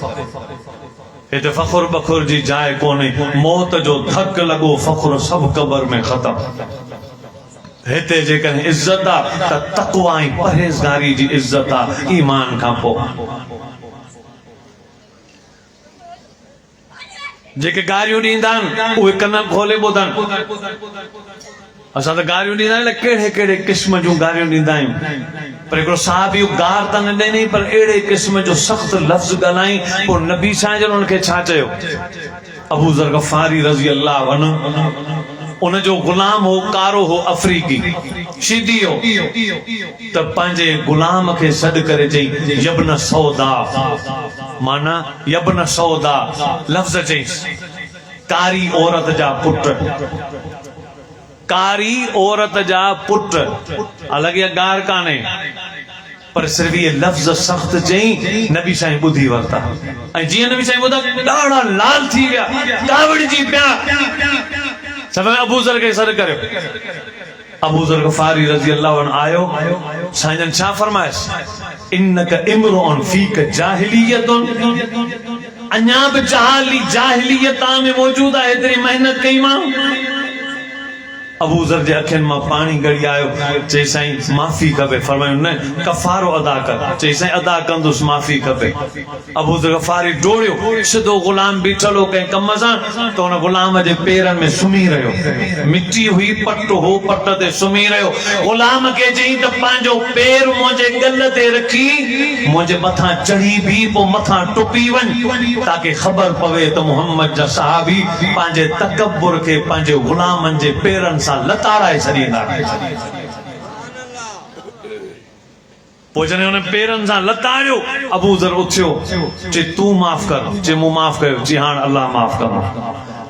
हिते फखुर बखुर जी जाइ कोन्हे मौत जो धक लॻो फखुर सब कब्र में ख़त्म हेते जेकॾहिं इज्जत आहे त तक़वा ऐं परहेज़गारी जी इज्जत आहे ईमान खां पोइ जेके गारियूं ॾींदा आहिनि उहे कन खोले ॿुधनि असां त गारियूं ॾींदा आहियूं कहिड़े कहिड़े क़िस्म जूं गारियूं ॾींदा आहियूं पर हिकिड़ो साहब इहो गार त न ॾिनी पर अहिड़े क़िस्म जो सख़्त लफ़्ज़ ॻाल्हाई पोइ नबी साईं जन उनखे छा चयो अबू ज़र गफ़ारी रज़ी अल्लाह अन्हु उनजो गुलाम हो कारो हो अफ्रीकी शिदी हो त पंहिंजे गुलाम खे सॾु करे चई यब्न सौदा माना यब्न सौदा लफ़्ज़ चईसि कारी औरत जा पुट कारी औरत जा पुट अलॻि या ॻार कान्हे पर सिर्फ ये लफ़्ज़ सख़्त चई नबी साईं ॿुधी वरिता ऐं जीअं नबी साईं ॿुधा ॾाढा लाल थी विया कावड़जी पिया सब अबू ज़र के सर करे अबू ज़र गफ़ारी रज़ी अल्लाह अन्हु आयो साईं जन छा फरमायस इन्नक इमरुन फीक जाहिलियतुन अञा बि जाहिलियत में मौजूद आहे एतिरी मेहनत कई मां अबू ज़र जे अखियुनि मां पाणी गड़ी आयो। चई साईं माफ़ी खपे। फरमायो न कफ़ारो अदा कर। चई साईं अदा कंदुसि, माफ़ी खपे। अबू ज़र गफ़ारी डोड़ियो, सिधो गुलाम बीठल हो कंहिं कम सां, त हुन गुलाम जे पेरनि में सुम्ही रहियो। मिटी हुई, पट हो, पट ते सुम्ही रहियो। गुलाम खे चई त पंहिंजो पेर मुंहिंजे गल ते रखी मुंहिंजे मथां चढ़ी भी, पोइ मथां टुपी वञ, ताकि ख़बर पवे त मुहम्मद जा सहाबी पंहिंजे तकब्बुर खे पंहिंजे गुलामनि जे पेरनि लताड़ाए छॾींदा। पोइ जॾहिं हुन पेरनि सां लताड़ियो, अबू ज़र उथियो, चई तूं माफ़ कर। चई मूं माफ़ कयो। जी हाणे अल्लाह माफ़ कंदो।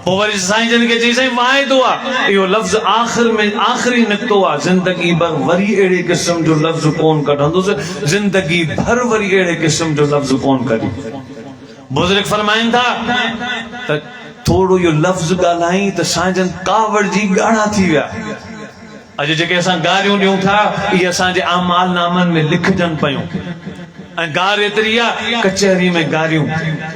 पोइ वरी साईं जन खे चई साईं वाइदो आहे, इहो लफ़्ज़ आख़िर में आख़िरी निकितो आहे, ज़िंदगी भर वरी अहिड़े क़िस्म जो लफ़्ज़ कोन कढंदुसि, ज़िंदगी भर वरी अहिड़े क़िस्म जो लफ़्ज़ कोन कढी। बुज़ुर्ग फरमाइनि था त थोड़ो इहो लफ़्ज़ ॻाल्हाई त साईं कावड़ जी ॻाढ़ा थी विया। अॼु जेके असां गारियूं ॾियूं था, इहे असांजे आमाल नामनि में लिखजनि पयूं। ऐं गार एतिरी आहे, कचहरी में गारियूं,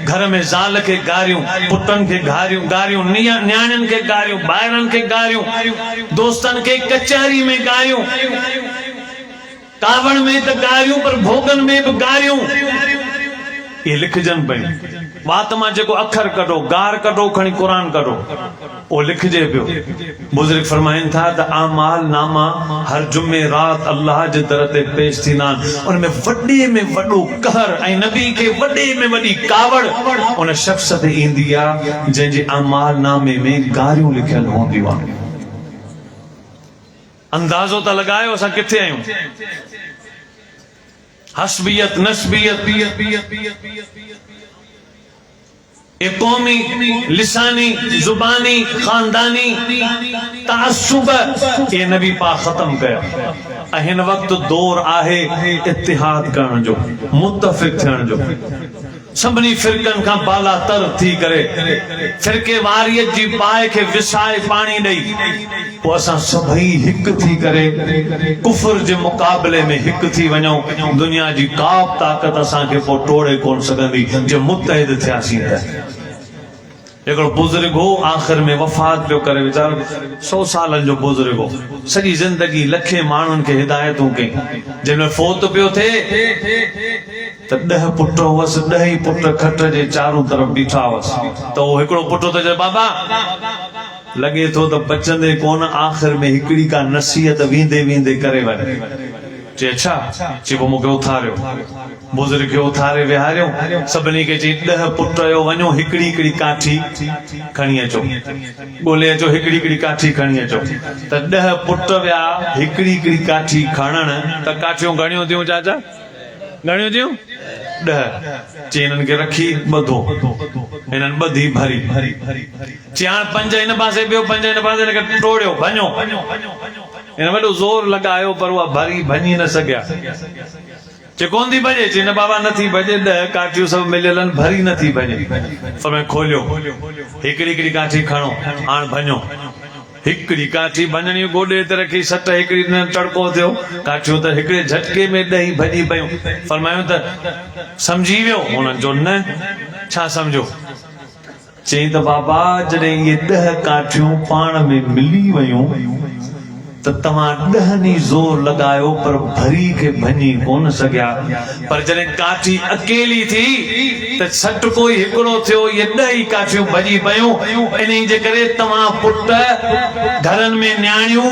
घर में ज़ाल खे गारियूं, पुटनि खे गारियूं, न्याणियुनि खे गारियूं, ॿाहिरनि खे गारियूं, दोस्तनि खे कचहरी में गारियूं, कावड़ में त गारियूं, पर भोगन में बि गारियूं। ये लिखजन पयूं। वात मां जेको अखर कढो, गार कढो, खणी क़ुरान कढो, वो लिखजे पियो। बुज़ुर्ग फरमाइनि था त आमाल नामा हर जुमे रात अल्लाह जे दर ते पेश थींदा आहिनि। उनमें वॾे में वॾो कहर ऐं नबी खे वॾे में वॾी कावड़ उन शख़्स ते ईंदी आहे जंहिंजे आमाल नामे में गारियूं लिखियल हूंदियूं आहिनि। अंदाज़ो त लॻायो असां किथे आहियूं। हस्बियत, नस्बियत, ये कौमी, लिसानी, जुबानी, खानदानी तासुब ये नबी पाक खत्म कया। हिन वक्त दौर आहे इत्तिहाद करण जो, मुत्तफिक थियण जो। सभिनी फिरकनि खां बाला तर थी करे फिरके वारियत जी पाए खे विसाए पाणी ॾेई पोइ असां सभई हिकु थी करे कुफर जे मुक़ाबले में हिकु थी वञूं। दुनिया जी का बि ताक़त असांखे पोइ टोड़े कोन सघंदी जे मुतहिद थियासीं त। हिकिड़ो बुज़ुर्ग हो, आख़िर में वफ़ात पियो करे, वीचारो 100 सालनि जो बुज़ुर्ग हो, सॼी ज़िंदगी लखे माण्हुनि खे हिदायतूं कई। जंहिंमें फोत पियो थिए त 10 पुट हुअसि, 10 ई पुट खट जे चारों तरफ़ बीठा हुअसि। त उहो हिकिड़ो पुट त चए बाबा लॻे थो त बचंदे कोन, आख़िर में हिकिड़ी का नसीहत वींदे वींदे करे वञे। चए अच्छा, चए पोइ मूंखे उथारियो। बुज़ुर्ग खे उथारे विहारियो, सभिनी खे चई 10 पुट आहियो, वञो हिकिड़ी हिकिड़ी काठी खणी अचो, ॻोल्हे अचो, हिकिड़ी हिकिड़ी काठी खणी अचो। त 10 पुट विया हिकिड़ी हिकिड़ी काठी खणण। त काठियूं घणियूं थियूं चाचा? घणियूं थियूं? 10। चई हिननि खे रखी ॿधो, हिननि ॿधी भरी। चई हाणे 5 हिन पासे ॿियो 5 हिन पासे, हिनखे टोड़ियो, भञो। हिन वॾो ज़ोर लॻायो पर उहा भरी भञी न सघिया। चए कोन थी भॼे? चई न बाबा नथी भॼे, 10 काठियूं सभु मिलियल आहिनि, भरी नथी भॼे। फरमाए खोलियो, हिकिड़ी हिकिड़ी काठी खणो, हाणे भञो। हिकिड़ी काठी भञणी, गोॾे ते रखी, सट हिकिड़ी न टड़को थियो, काठियूं त हिकिड़े झटके में 10 भॼी पयूं। फरमायो त सम्झी वियो? हुननि जो न। छा सम्झो? चई त बाबा जॾहिं इहे 10 काठियूं पाण में मिली वयूं त तव्हां 10 ज़ोर लॻायो पर भरी खे भञी कोन सघिया। पर जॾहिं काठी अकेली थी त सट कोई हिकिड़ो थियो, इहे 10 काठियूं भॼी पयूं। इन जे करे तव्हां पुट, घरनि में न्याणियूं,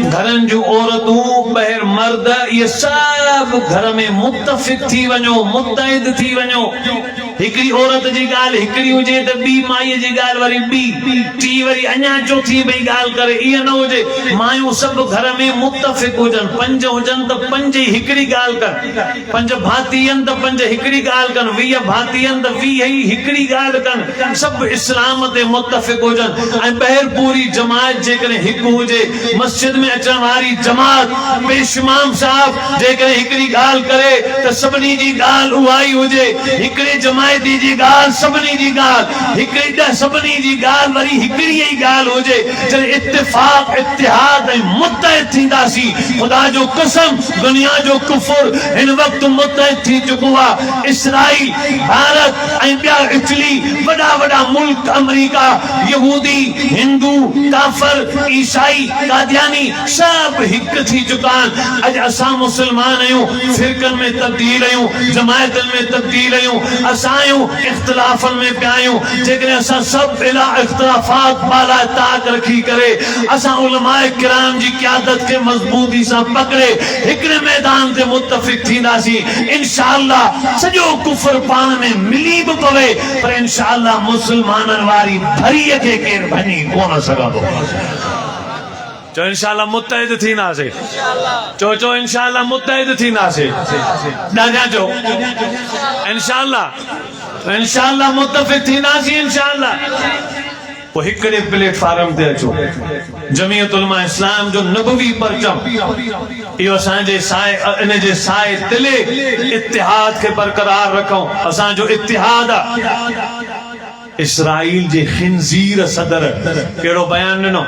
घरनि जूं औरतूं, ॿाहिरि मर्द, इहे सभु घर में मुत्तफ़िक थी वञो, मुत्तहिद थी वञो। हिकिड़ी औरत जी ॻाल्हि हिकिड़ी हुजे त ॿी माईअ जी ॻाल्हि वरी ॿी, टी वरी अञा चौथी भई ॻाल्हि करे, इहा न हुजे। मायूं सभु घर में मुत्तफ़िक हुजनि, 5 हुजनि त 5 ई हिकिड़ी ॻाल्हि कनि, 5 भाती आहिनि त 5 हिकिड़ी ॻाल्हि कनि, 20 भाती आहिनि त 20 ई हिकिड़ी ॻाल्हि कनि, सभु इस्लाम ते मुत्तफ़िक हुजनि। ऐं ॿाहिरि पूरी जमात जेकॾहिं हिकु हुजे, मस्जिद में अचण वारी जमात, पेश इमाम साहब जेकॾहिं हिकड़ी गाल करे त सभनी जी गाल उहाई हुजे, हिकड़े जमायती जी गाल सभनी जी गाल, हिकड़ी सभनी जी गाल वरी हिकड़ी ही गाल हुजे। जब इत्तेफाक इत्तिहाद ऐं मुत्तहिद थींदासीं, खुदा जो कसम दुनिया जो कुफर इन वक्त मुत्तहिद थी चुको आहे। इसराइल, भारत ऐं ॿिया इटली, वॾा वॾा मुल्क, अमेरिका, यहूदी, हिंदू, काफर, ईसाई, कादियानी सब हिक थी चुका आहिनि। अॼु असां मुस्लमान आहियूं, फिरकनि में तब्दील आहियूं, जमायतनि में तब्दील आहियूं, असां आहियूं इख़्तिलाफ़नि में पिया आहियूं। जेकॾहिं असां सभु इख़्तिलाफ़ात बाला ताक़ रखी करे असां उलमाए किराम जी क़यादत के मज़बूती सां पकड़े हिकड़े मैदान ते मुत्तफ़िक़ थींदासीं, इंशाअल्लाह सॼो कुफर पाण में मिली बि पवे, पर इंशाअल्लाह मुस्लमाननि वारी भरीअ खे केरु भञी कोन सघंदो। चो इंशाअल्लाह मुत्तहिद थींदासीं, चो इंशाअल्लाह मुत्तहिद थींदासीं। ॾाढा चो इंशाअल्लाह मुत्तफ़िक़ थींदासीं इंशाअल्लाह। पोइ हिकड़े प्लेटफार्म ते अचो, जमीयत उलमा इस्लाम जो नबवी परचम, इहो असांजे साए इन जे साए तिले इत्तिहाद खे बरक़रार रखूं। असांजो इत्तिहाद आहे। इसराइल जे खिंजीर सदर केड़ो बयान ॾिनो,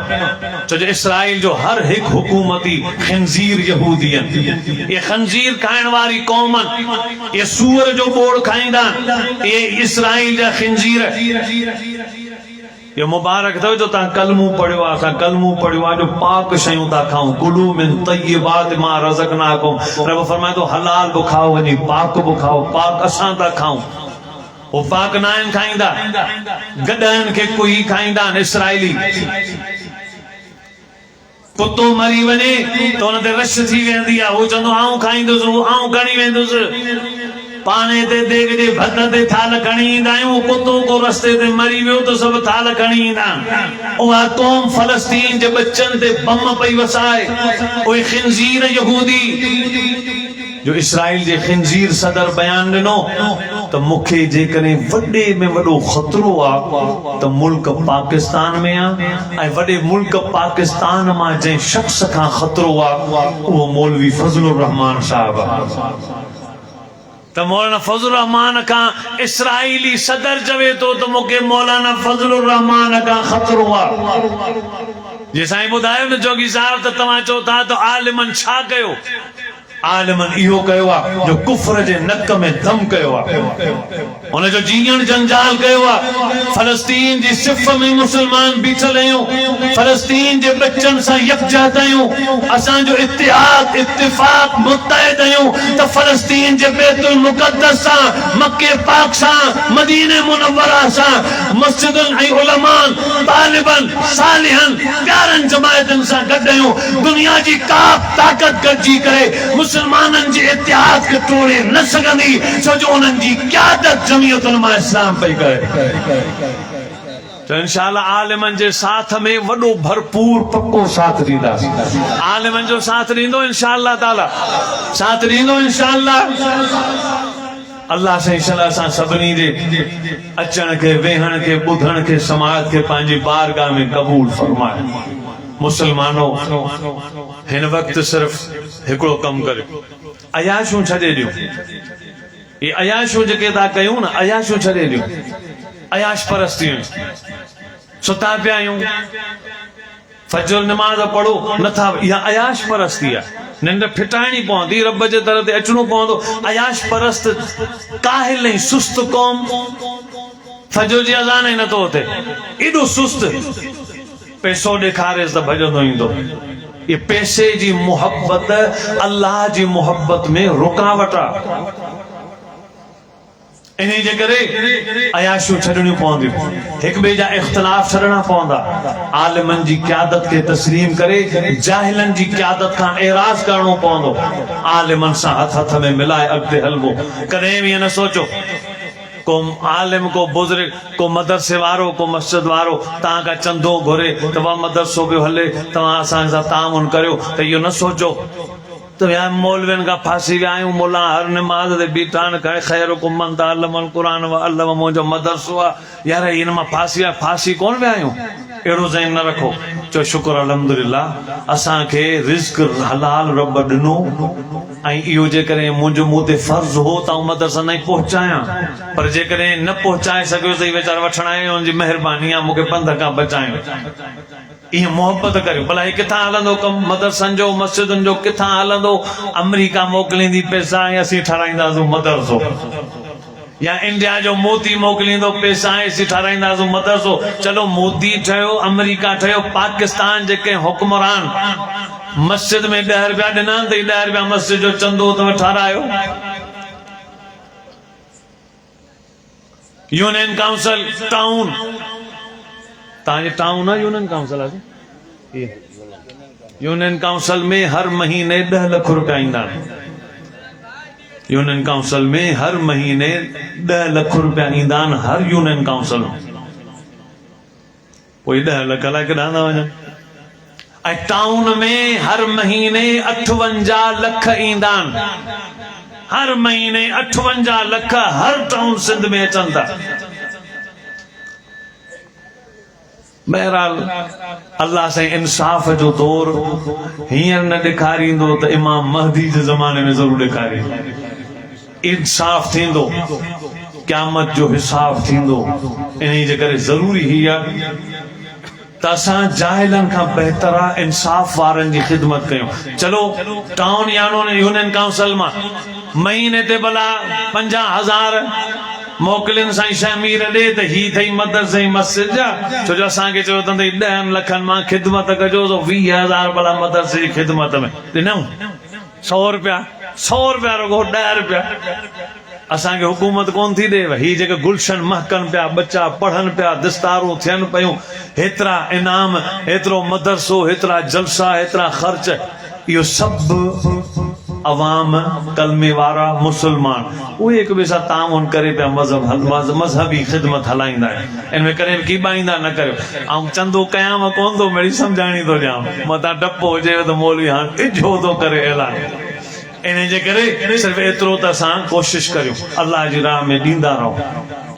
छो जो इसराइल जो हर हिकु हुकूमती खिंजीर यहूदी आहिनि। ये खंजीर खाइण वारी क़ौमनि, ये सूअर जो बोड़ खाईंदा आहिनि, ये इसराइल जा खिंजीर। ये मुबारक अथव जो तव्हां कलमू पढ़ियो आहे, असां कलमू पढ़ियो आहे जो पाक शयूं था खाऊं। कुलू मिन तय्यबात मा रज़क़नाकुम, रब फरमाए थो हलाल बि खाओ, वञी पाक बि खाओ। पाक असां था खाऊं, वो पाक न आहिनि खाईंदा, गॾनि खे कोई खाईंदा आहिनि इसराइली। कुतो मरी वञे त हुन ते रश थी वेंदी आहे, उहो चवंदो आऊं खाईंदुसि, उहो आऊं खणी वेंदुसि। पाणे ते देग जे भत ते थाल खणी ईंदा आहियूं, कुतो को रस्ते ते मरी वियो त सभु थाल खणी ईंदा आहिनि। उहा क़ौम फ़लस्तीन जे बच्चनि ते बम पई वसाए, उहे खिंजीर यहूदी जो इसराइल जे खिंजीर सदर बयान ॾिनो त मूंखे जेकॾहिं वॾे में वॾो ख़तरो आहे त मुल्क पाकिस्तान में आहे, ऐं वॾे मुल्क पाकिस्तान मां जंहिं शख़्स खां ख़तरो आहे उहो मौलवी फज़लुर रहमान साहब आहे। त मौलाना फज़लुर रहमान खां इसराइली सदर चवे थो त मूंखे मौलाना फज़लुर रहमान खां ख़तरो आहे। जे साईं ॿुधायो न जोगी साहब त तव्हां चओ था त आलिमनि छा कयो? आलिमन इहो कयो आहे जो कुफ्र जे नक में दम कयो आहे, उन जो जीअण जंजाल कयो आहे। फ़लस्तीन जी सिफ़ में मुस्लमान बीठल आहियूं, फ़लस्तीन जे बच्चनि सां यकजहत आहियूं, असांजो इत्तिहाद इत्तिफ़ाक़ मुत्तहिद आहियूं त फ़लस्तीन जे बैतुल मुक़द्दस सां, मक्के पाक सां, मदीने मुनव्वरा सां, मस्जिदुनि ऐं उलमान, तालिबन, सालिहन, प्यारनि जमायतनि सां गॾु आहियूं। दुनिया जी का ताक़त गॾिजी करे मुसलमाननि जे इत्तिहाद खे तोड़े न सघंदी, छो जो उन्हनि जी क़यादत जमीयत उलमा इस्लाम पई करे। तो इंशाअल्लाह आलिमनि जे साथ में वॾो भरपूर पक्को साथ ॾींदासीं। आलिमनि जो साथ ॾींदो इंशाअल्लाह ताला, साथ ॾींदो इंशाअल्लाह। अल्लाह से इंशाअल्लाह असां सभिनी जे अचण खे, वेहण खे, ॿुधण खे, समाज खे पंहिंजी बारगाह में क़बूल फरमाए। मुसलमानो हिन वक्त सिर्फ हिकिड़ो कमु करियो, अयाशूं छॾे ॾियो। ये अयाशूं जेके था कयूं न, अयाशूं छॾे ॾियो। अयाश परस्तियूं सुता पिया आहियूं, फजर नमाज़ पढ़ो नथा, इहा अयाश परस्ती आहे। निंड फिटाइणी पवंदी, रब जे दर ते अचणो पवंदो। अयाश परस्त काहिल ऐं सुस्त क़ौम, फजर जी अज़ान ई नथो थिए, एॾो सुस्त। पैसो ॾेखारेसि त भॼंदो ईंदो। ये पैसे जी मोहब्बत अल्लाह जी मोहब्बत में रुकावट आहे। इन्ही जे करे अयाशूं छॾणियूं पवंदियूं, हिक ॿिए जा इख़्तिलाफ़ छॾणा पवंदा। आलिमनि जी क़यादत खे तस्लीम करे जाहिलनि जी क़यादत खां एराज़ करणो पवंदो। आलिमनि सां हथ में मिलाए अॻिते हलबो। कॾहिं बि ईअं न सोचो को आलिम, को बुज़ुर्ग, को मदरसे वारो, को मस्जिद वारो तव्हां खां चंदो घुरे त वाह मदरसो पियो हले, तव्हां असां सां तामुन करियो, त इहो न सोचो तो यार मौलविन का फांसी विया आहियूं मुला हर नमाज ते बीठा आहिनि कहे ख़ैरुकुम मन तअल्लमल क़ुरान व अल्लम मुंहिंजो मदरसो आहे यार इन मां फांसी आहे फांसी कोन विया आहियूं अहिड़ो ज़हन न रखो चओ शुक्र अल्हम्दुलिल्लाह असांखे रिज़्क़ हलाल रब ॾिनो ऐं इहो जेकॾहिं मुंहिंजो मूं ते फर्ज़ हो त आउं मदरसा न पहुचायां पर जेकॾहिं न पहुचाए सघियो त वीचारा वठण आया हुनजी महिरबानी आहे मूंखे पंध खां बचायो इहे मोहब्बत करियो भला हे किथां हलंदो कमु मदरसनि जो मस्जिदुनि जो किथां हलंदो अमरीका मोकिलींदी पैसा ऐं असीं ठाराईंदासीं मदरसो या इंडिया जो मोदी मोकिलींदो पैसा ऐं असीं ठाराईंदासीं मदरसो चलो मोदी ठहियो अमरीका ठहियो पाकिस्तान जेके हुक्मरान मस्जिद में 10 रुपया ॾिना त 10 रुपया मस्जिद जो चंदो अथव ठारायो यूनियन काउंसिल टाउन तव्हांजे टाउन आहे यूनियन काउंसिल आहे यूनियन काउंसिल में हर महीने 10 लाख रुपया ईंदा आहिनि यूनियन काउंसिल में हर महीने 10 लाख रुपया ईंदा आहिनि हर यूनियन काउंसिल पोइ 10 लाख अलाए केॾां था वञनि ऐं टाउन में हर महीने 58 लाख ईंदा आहिनि हर महीने 58 लाख हर टाउन सिंध में अचनि था बहरहाल अल्लाह से इंसाफ़ जो तौर हींअर न ॾेखारींदो त इमाम महदी जे ज़माने में ज़रूर ॾेखारी इंसाफ़ थींदो क़यामत जो हिसाब थींदो इन्ही जे करे ज़रूरी ही आहे त असां जाहिलनि खां बहितर आहे इंसाफ़ वारनि जी ख़िदमत कयूं चलो टाउन यूनियन काउंसिल मां महीने ते भला 50,000 मोकिलिन साईं शमीर ॾे त ही थई मदरसे मस्जिद जा छो जो असांखे चयो अथनि 10 लखनि मां ख़िदमत कजो त 20,000 भला मदरसे जी ख़िदमत में ॾिनऊं 100 रुपया रुगो 10 रुपया असांखे हुकूमत कोन थी ॾे ही जेके गुलशन महकनि पिया बच्चा पढ़नि पिया दस्तारूं थियनि पियूं हेतिरा इनाम हेतिरो मदरसो हेतिरा जलसा हेतिरा ख़र्च इहो सभु अवाम कलमे वारा मुसलमान उहे हिक ॿिए सां ताउन करे पिया मज़हबी ख़िदमत हलाईंदा आहिनि इन में कॾहिं कीबाईंदा न करियो ऐं चंदो कयाम कोन थो मिड़ी सम्झाणी थो ॾियां मथां डपो हुजेव त मौलवी हाणे इजो थो करे ऐलान इन जे करे सिर्फ़ु एतिरो त असां कोशिश करियूं अल्लाह जी राह में ॾींदा रहो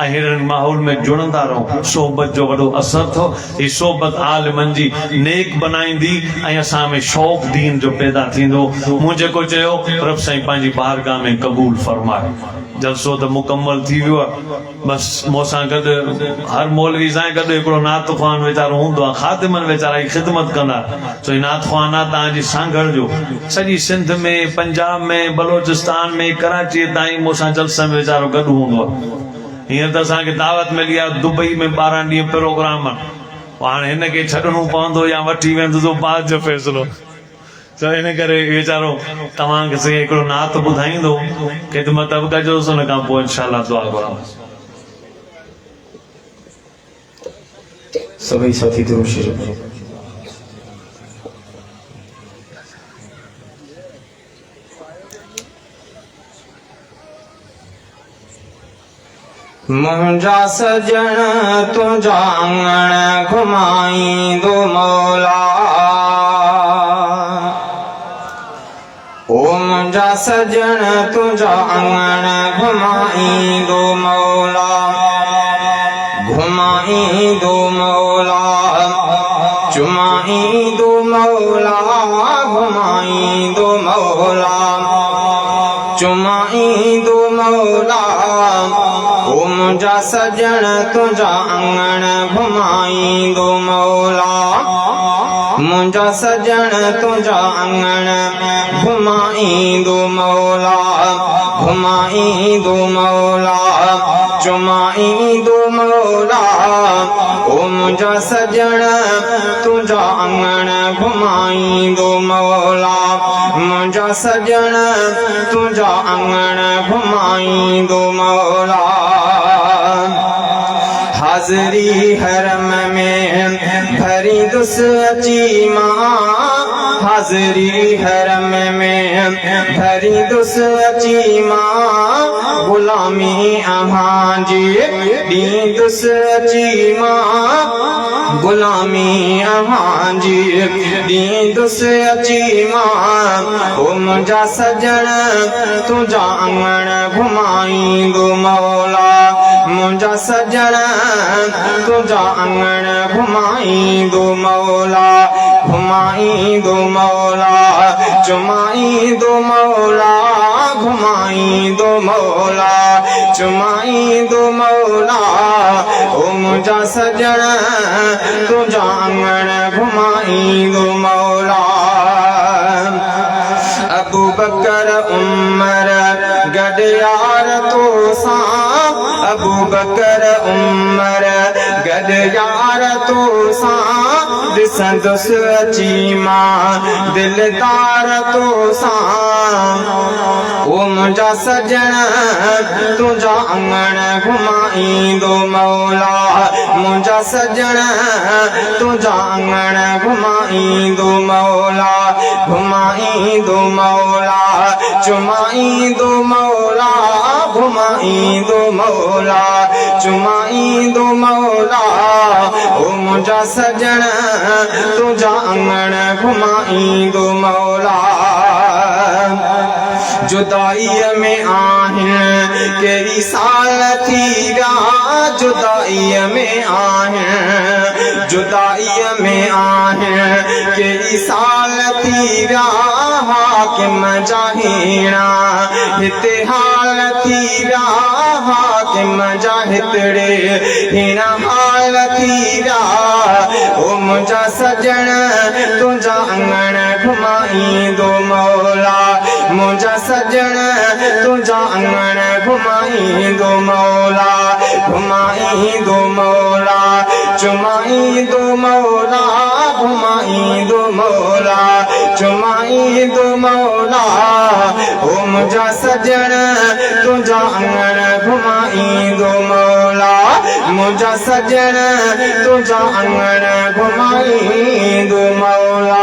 ऐं अहिड़े माहौल में जुड़ंदा रहो सोहबत जो वॾो असर थो ही सोहबत आलिमनि जी नेक बनाईंदी ऐं असां में शौक़ दीन जो पैदा थींदो मूं जेको चयो रब साईं पंहिंजी बारगाह में क़बूल फरमाए जलसो त मुकम्मल थी वियो आहे बसि मूंसां गॾु हर मौलवी सां गॾु हिकिड़ो नात ख़्वान वीचारो हूंदो आहे ख़ातिमनि वीचारा जी ख़िदमत कंदा छो नात ख़्वान आहे तव्हांजी सांगड़ जो सॼी सिंध में पंजाब में बलोचिस्तान में कराची ताईं मूंसां जलसे में वीचारो गॾु हूंदो आहे हींअर त असांखे दावत मिली आहे दुबई में 12 ॾींहं प्रोग्राम हाणे हिनखे छॾिणो पवंदो या वठी वेंदो तो बाद जो फ़ैसिलो तो इन करे वीचारो तव्हांखे से हिकिड़ो नात ॿुधाईंदो ख़िदमत बि कजोसि हुन खां पोइ इंशाअल्लाह दुआ घुरां सभई साथी दुरूद शरीफ पढ़ो मुंहिंजा सजण तुंहिंजा आंगण घुमाईंदो मौला ओ मुंहिंजा सजण तुंहिंजा आंगण घुमाईंदो मौला घुमाईंदो मौला चुमाईंदो मौला घुमाईंदो मौला चुमाईंदो मौला ओ मुंहिंजा सजण तुंहिंजा आंगण घुमाईंदो मौला मुंहिंजा सजण तुंहिंजा आंगण घुमाईंदो मौला घुमाईंदो मौला चुमाईंदो मौला ओ मुंहिंजा सजण तुंहिंजा आंगण घुमाईंदो मौला मुंहिंजा सजण तुंहिंजा आंगण घुमाईंदो मौला हाज़री हरम में भरी दुस अची मां हाज़री हरम में भरी दुस अची मां गुलामी अहां जी ॾींदुस अची मां गुलामी अहां जी ॾींदुस अची मां ओ मुंहिंजा सजण तुंहिंजा अंगण घुमाईंदो मौला मुंहिंजा सजण तुंहिंजा अंगण घुमाईंदो मौला घुमाईंदो मौला चुमाईंदो मौला घुमाईंदो मौला चुमाईंदो मौला ओ मुंहिंजा सजण तुंहिंजा अंगण घुमाईंदो मौला अबू बकर उमर गॾु यार तो सां अबू बकर उमर गॾु यार तो सां ॾिसंदुसि अची मां दिलदार तो सां ओ मुंहिंजा सजण तुंहिंजा अंगण घुमाईंदो मौला मुंहिंजा सजण तुंहिंजा अंगण घुमाईंदो मौला घुमाईंदो मौला चुमाईंदो मौला घुमाईंदो मौला चुमाईंदो मौला ओ मुंहिंजा सजण तुंहिंजा अंगण घुमाईंदो मौला जुदाईअ में आहिनि कहिड़ी साल थी विया जुदाईअ में आहिनि जुदाईअ में आहिनि कहिड़ी साल थी विया हाकिम जा हीणा हिते हाल थी विया हाकिम जा हितड़े हीणा हाल थी विया ओ मुंहिंजा सजण तुंहिंजा अंगण घुमाईंदो मौला मुंहिंजा सजण तुंहिंजा अंगण घुमाईंदो मौला घुमाईंदो मौला चुमाईंदो मौला घुमाईंदो मौला चुमाईंदो मौला ओ मुंहिंजा सजण तुंहिंजा अंगण घुमाईंदो मौला मुंहिंजा सजण तुंहिंजा अंगण घुमाईंदो मौला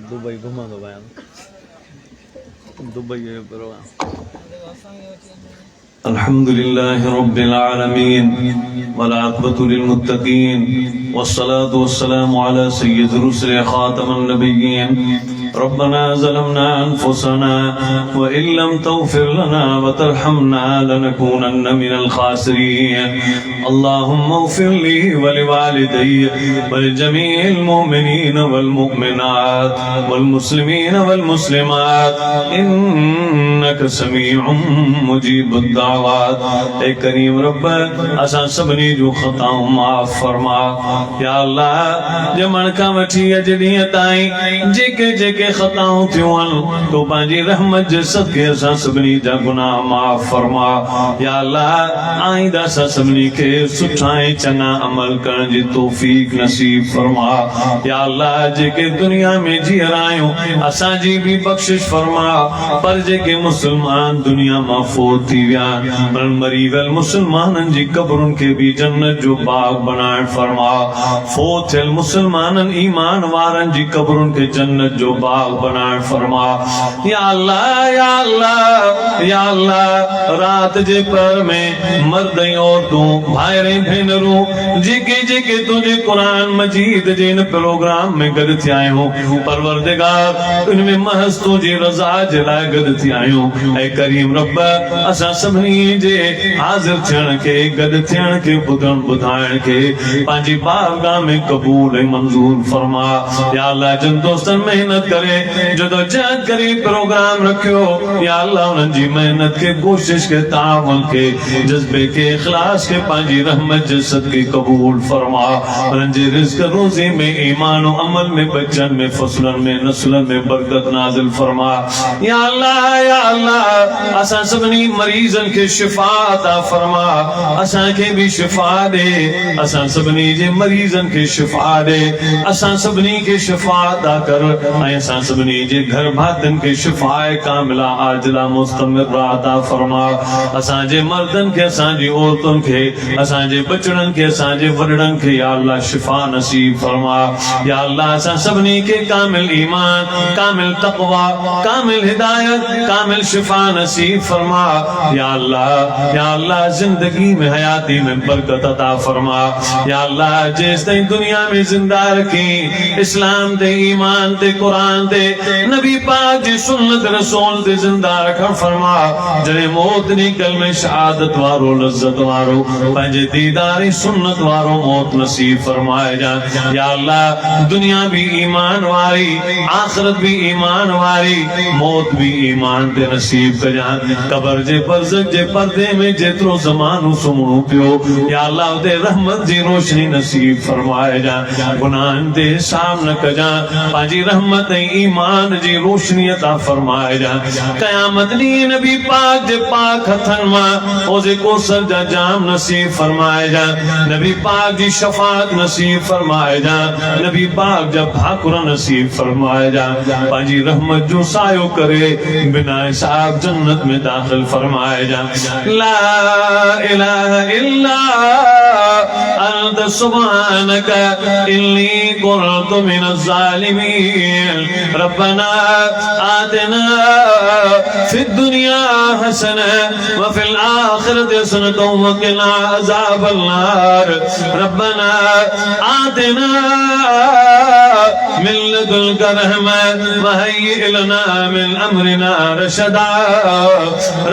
दुबई घुमा दो बयान दुबई अल्हम्दुलिल्लाह रब्बिल आलमीन वल आक़िबतु लिल मुत्तक़ीन वस्सलातु वस्सलामु अला सय्यिदिर रुसुल खातमन नबिय्यीन रब्बना ज़लमना अनफुसना व इल्लम तग़फिर लना व तरहमना लनकूनन्न मिनल खासिरीन अल्लाहुम्मा इग़फिर ली व लिवालिदैय व लिजमीइल मुमिनीन वल मुमिनात वल मुस्लिमीन वल मुस्लिमात इन्नका समीउम मुजीबुद दावात ए करीम रब्ब असां सभिनी जूं ख़ताऊं माफ़ फरमा या अल्लाह जमण खां वठी अॼु ॾींहं ताईं जेके जेके ख़ताऊं थियूं आहिनि तो पंहिंजी रहमत जे सदके असां सभिनी जा गुनाह माफ़ फरमा या अल्लाह आइंदा असां सभिनी खे सुठा ऐं चङा अमल करण जी तौफ़ीक़ नसीब फरमा या अल्लाह जेके दुनिया में जीअर आहियूं असांजी बि बख़्शिश फरमा पर जेके मुस्लमान दुनिया मां फ़ौत थी विया मरी वियल मुसलमाननि जी क़ब्रुनि खे बि जन्नत जो बाग बनाइण फरमा फ़ौत थियल मुसलमाननि ईमान वारनि जी क़ब्रुनि खे जन्नत जो बाग बनाइण फरमा या अल्लाह या अल्लाह या अल्लाह रात जे पर में मर्द ऐं औरतूं भाइर ऐं भेनरूं जेके जेके तुंहिंजे क़ुरान मजीद जे इन प्रोग्राम में गॾु थिया आहियूं परवरदिगार इन में महज़ तुंहिंजी रज़ा जे लाइ गॾु थिया आहियूं ऐं करीम रब असां सभिनी जे हाज़िर थियण खे गॾु थियण खे ॿुधण ॿुधाइण खे पंहिंजी बारगाह में क़बूल ऐं मंज़ूर फरमा या अल्लाह जिन दोस्तनि महिनत करे जदोजहद करे प्रोग्राम रखियो या अल्लाह उन्हनि जी महिनत खे कोशिश के तावन के जज्बे के इखलास के पंहिंजी रहमत जे सदके क़बूल फरमा उन्हनि जे रिज़्क़ रोज़ी में ईमान और अमल में बच्चन में फसलन में नस्लन में बरकत नाज़िल फरमा या अल्लाह असां सभिनी मरीज़नि के शिफा अता फरमा, असां के भी शिफा दे, असां सबनी जे मरीजन के शिफा दे, असां सबनी के शिफा अता कर, असां सबनी जे घर भातन के शिफा कामिला आजिला मुस्तमिर अता फरमा, असां जे मर्दन के, असां जी औरतन के, असां जे बचड़न के, असां जे वडड़न के या अल्लाह शिफा नसीब फरमा। या अल्लाह असां सबनी के कामिल ईमान, कामिल तक़वा, कामिल हिदायत, कामिल शिफा नसीब फरमा। या अल्लाह जिंदगी में हयाती में बरकत अता फरमा। या अल्लाह जिस ताईं दुनिया में जिंदा रखी, इस्लाम ते, ईमान ते, कुरान ते, नबी पाक जी सुन्नत रसूल ते जिंदा रखण फरमा। जड़े मौत निकल में शहादत वारो, लज्जत वारो, पंहिंजे दीदार सुन्नत वारो मौत नसीब फरमाए जा। या अल्लाह दुनिया भी ईमान वारी, आखिरत भी ईमान वारी, मौत भी ईमान ते नसीब कजा। कबर जे बरज़ख जे पर्दे में जेतिरो ज़मानो सुम्हणो पियो, या अल्लाह उते रहमत जी रोशनी नसीब फरमाए जा। गुनाहन ते हिसाब न कजा, पंहिंजी रहमत ऐं ईमान जी रोशनी अता फरमाए जा। क़यामत ॾींहुं नबी पाक जे पाक हथन मां ओज़े कौसर जा जाम नसीब फरमाए जा। नबी पाक जी शफाअत नसीब फरमाए जा। नबी पाक जा भाकुर नसीब फरमाए जा। पंहिंजी रहमत जो सायो करे बिना हिसाब जन्नत में दाखिल फरमाए जा। ला इलाहा इल्ला अंत सुब्हानक इन्नी कुन्तु मिनज़ ज़ालिमीन। रब्बना आतिना फिद दुनिया हसना व फिल आखिरति हसनतन व क़िना अज़ाबन नार। रब्बना आतिना मिन लदुनका रहमा व हय्यि लना मिन अमरिना रशदा।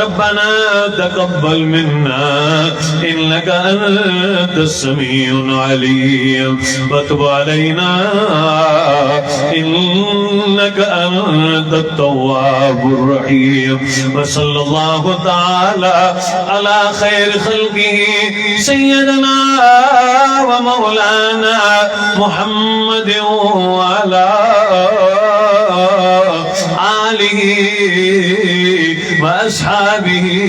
रब्बना तक़ब्बल मिन्ना इन्नका अंतस समीउल अलीम व तुब अलैना इन्नका अंतत तव्वाबुर रहीम। व सल्लल्लाहु तआला अला खैर खल्क़िही सय्यदना व मौलाना मुहम्मद व अला आलिही व अस्हाबिही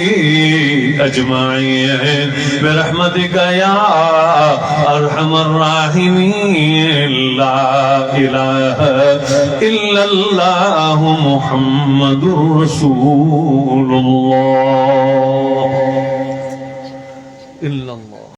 अजमाइन बिरहमतिका या अरहमर राहिमीन। ला इलाहा इल्लल्लाहु मुहम्मदुर रसूलुल्लाह।